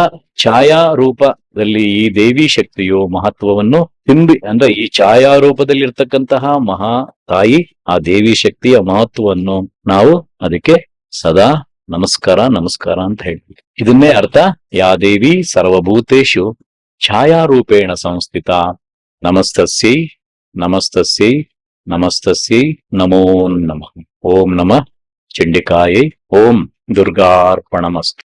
ಛಾಯಾ ರೂಪದಲ್ಲಿ ಈ ದೇವಿ ಶಕ್ತಿಯು ಮಹತ್ವವನ್ನು ಅಂದ್ರೆ ಈ ಛಾಯಾ ರೂಪದಲ್ಲಿ ಇರ್ತಕ್ಕಂತಹ ಮಹಾ ತಾಯಿ, ಆ ದೇವಿ ಶಕ್ತಿಯ ಮಹತ್ವವನ್ನು ನಾವು ಅದಕ್ಕೆ ಸದಾ ನಮಸ್ಕಾರ ಅಂತ ಹೇಳ್ತೀವಿ. ಇದನ್ನೇ ಅರ್ಥ, ಯಾ ದೇವಿ ಸರ್ವಭೂತೇಷು ಛಾಯಾರೂಪೇಣ ಸಂಸ್ಥಿತ ನಮಸ್ತಸ್ಯೈ ನಮೋ ನಮಃ. ಓಂ ನಮಃ ಚಂಡಿಕಾಯೈ. ಓಂ ದುರ್ಗಾರ್ಪಣಮಸ್ತು.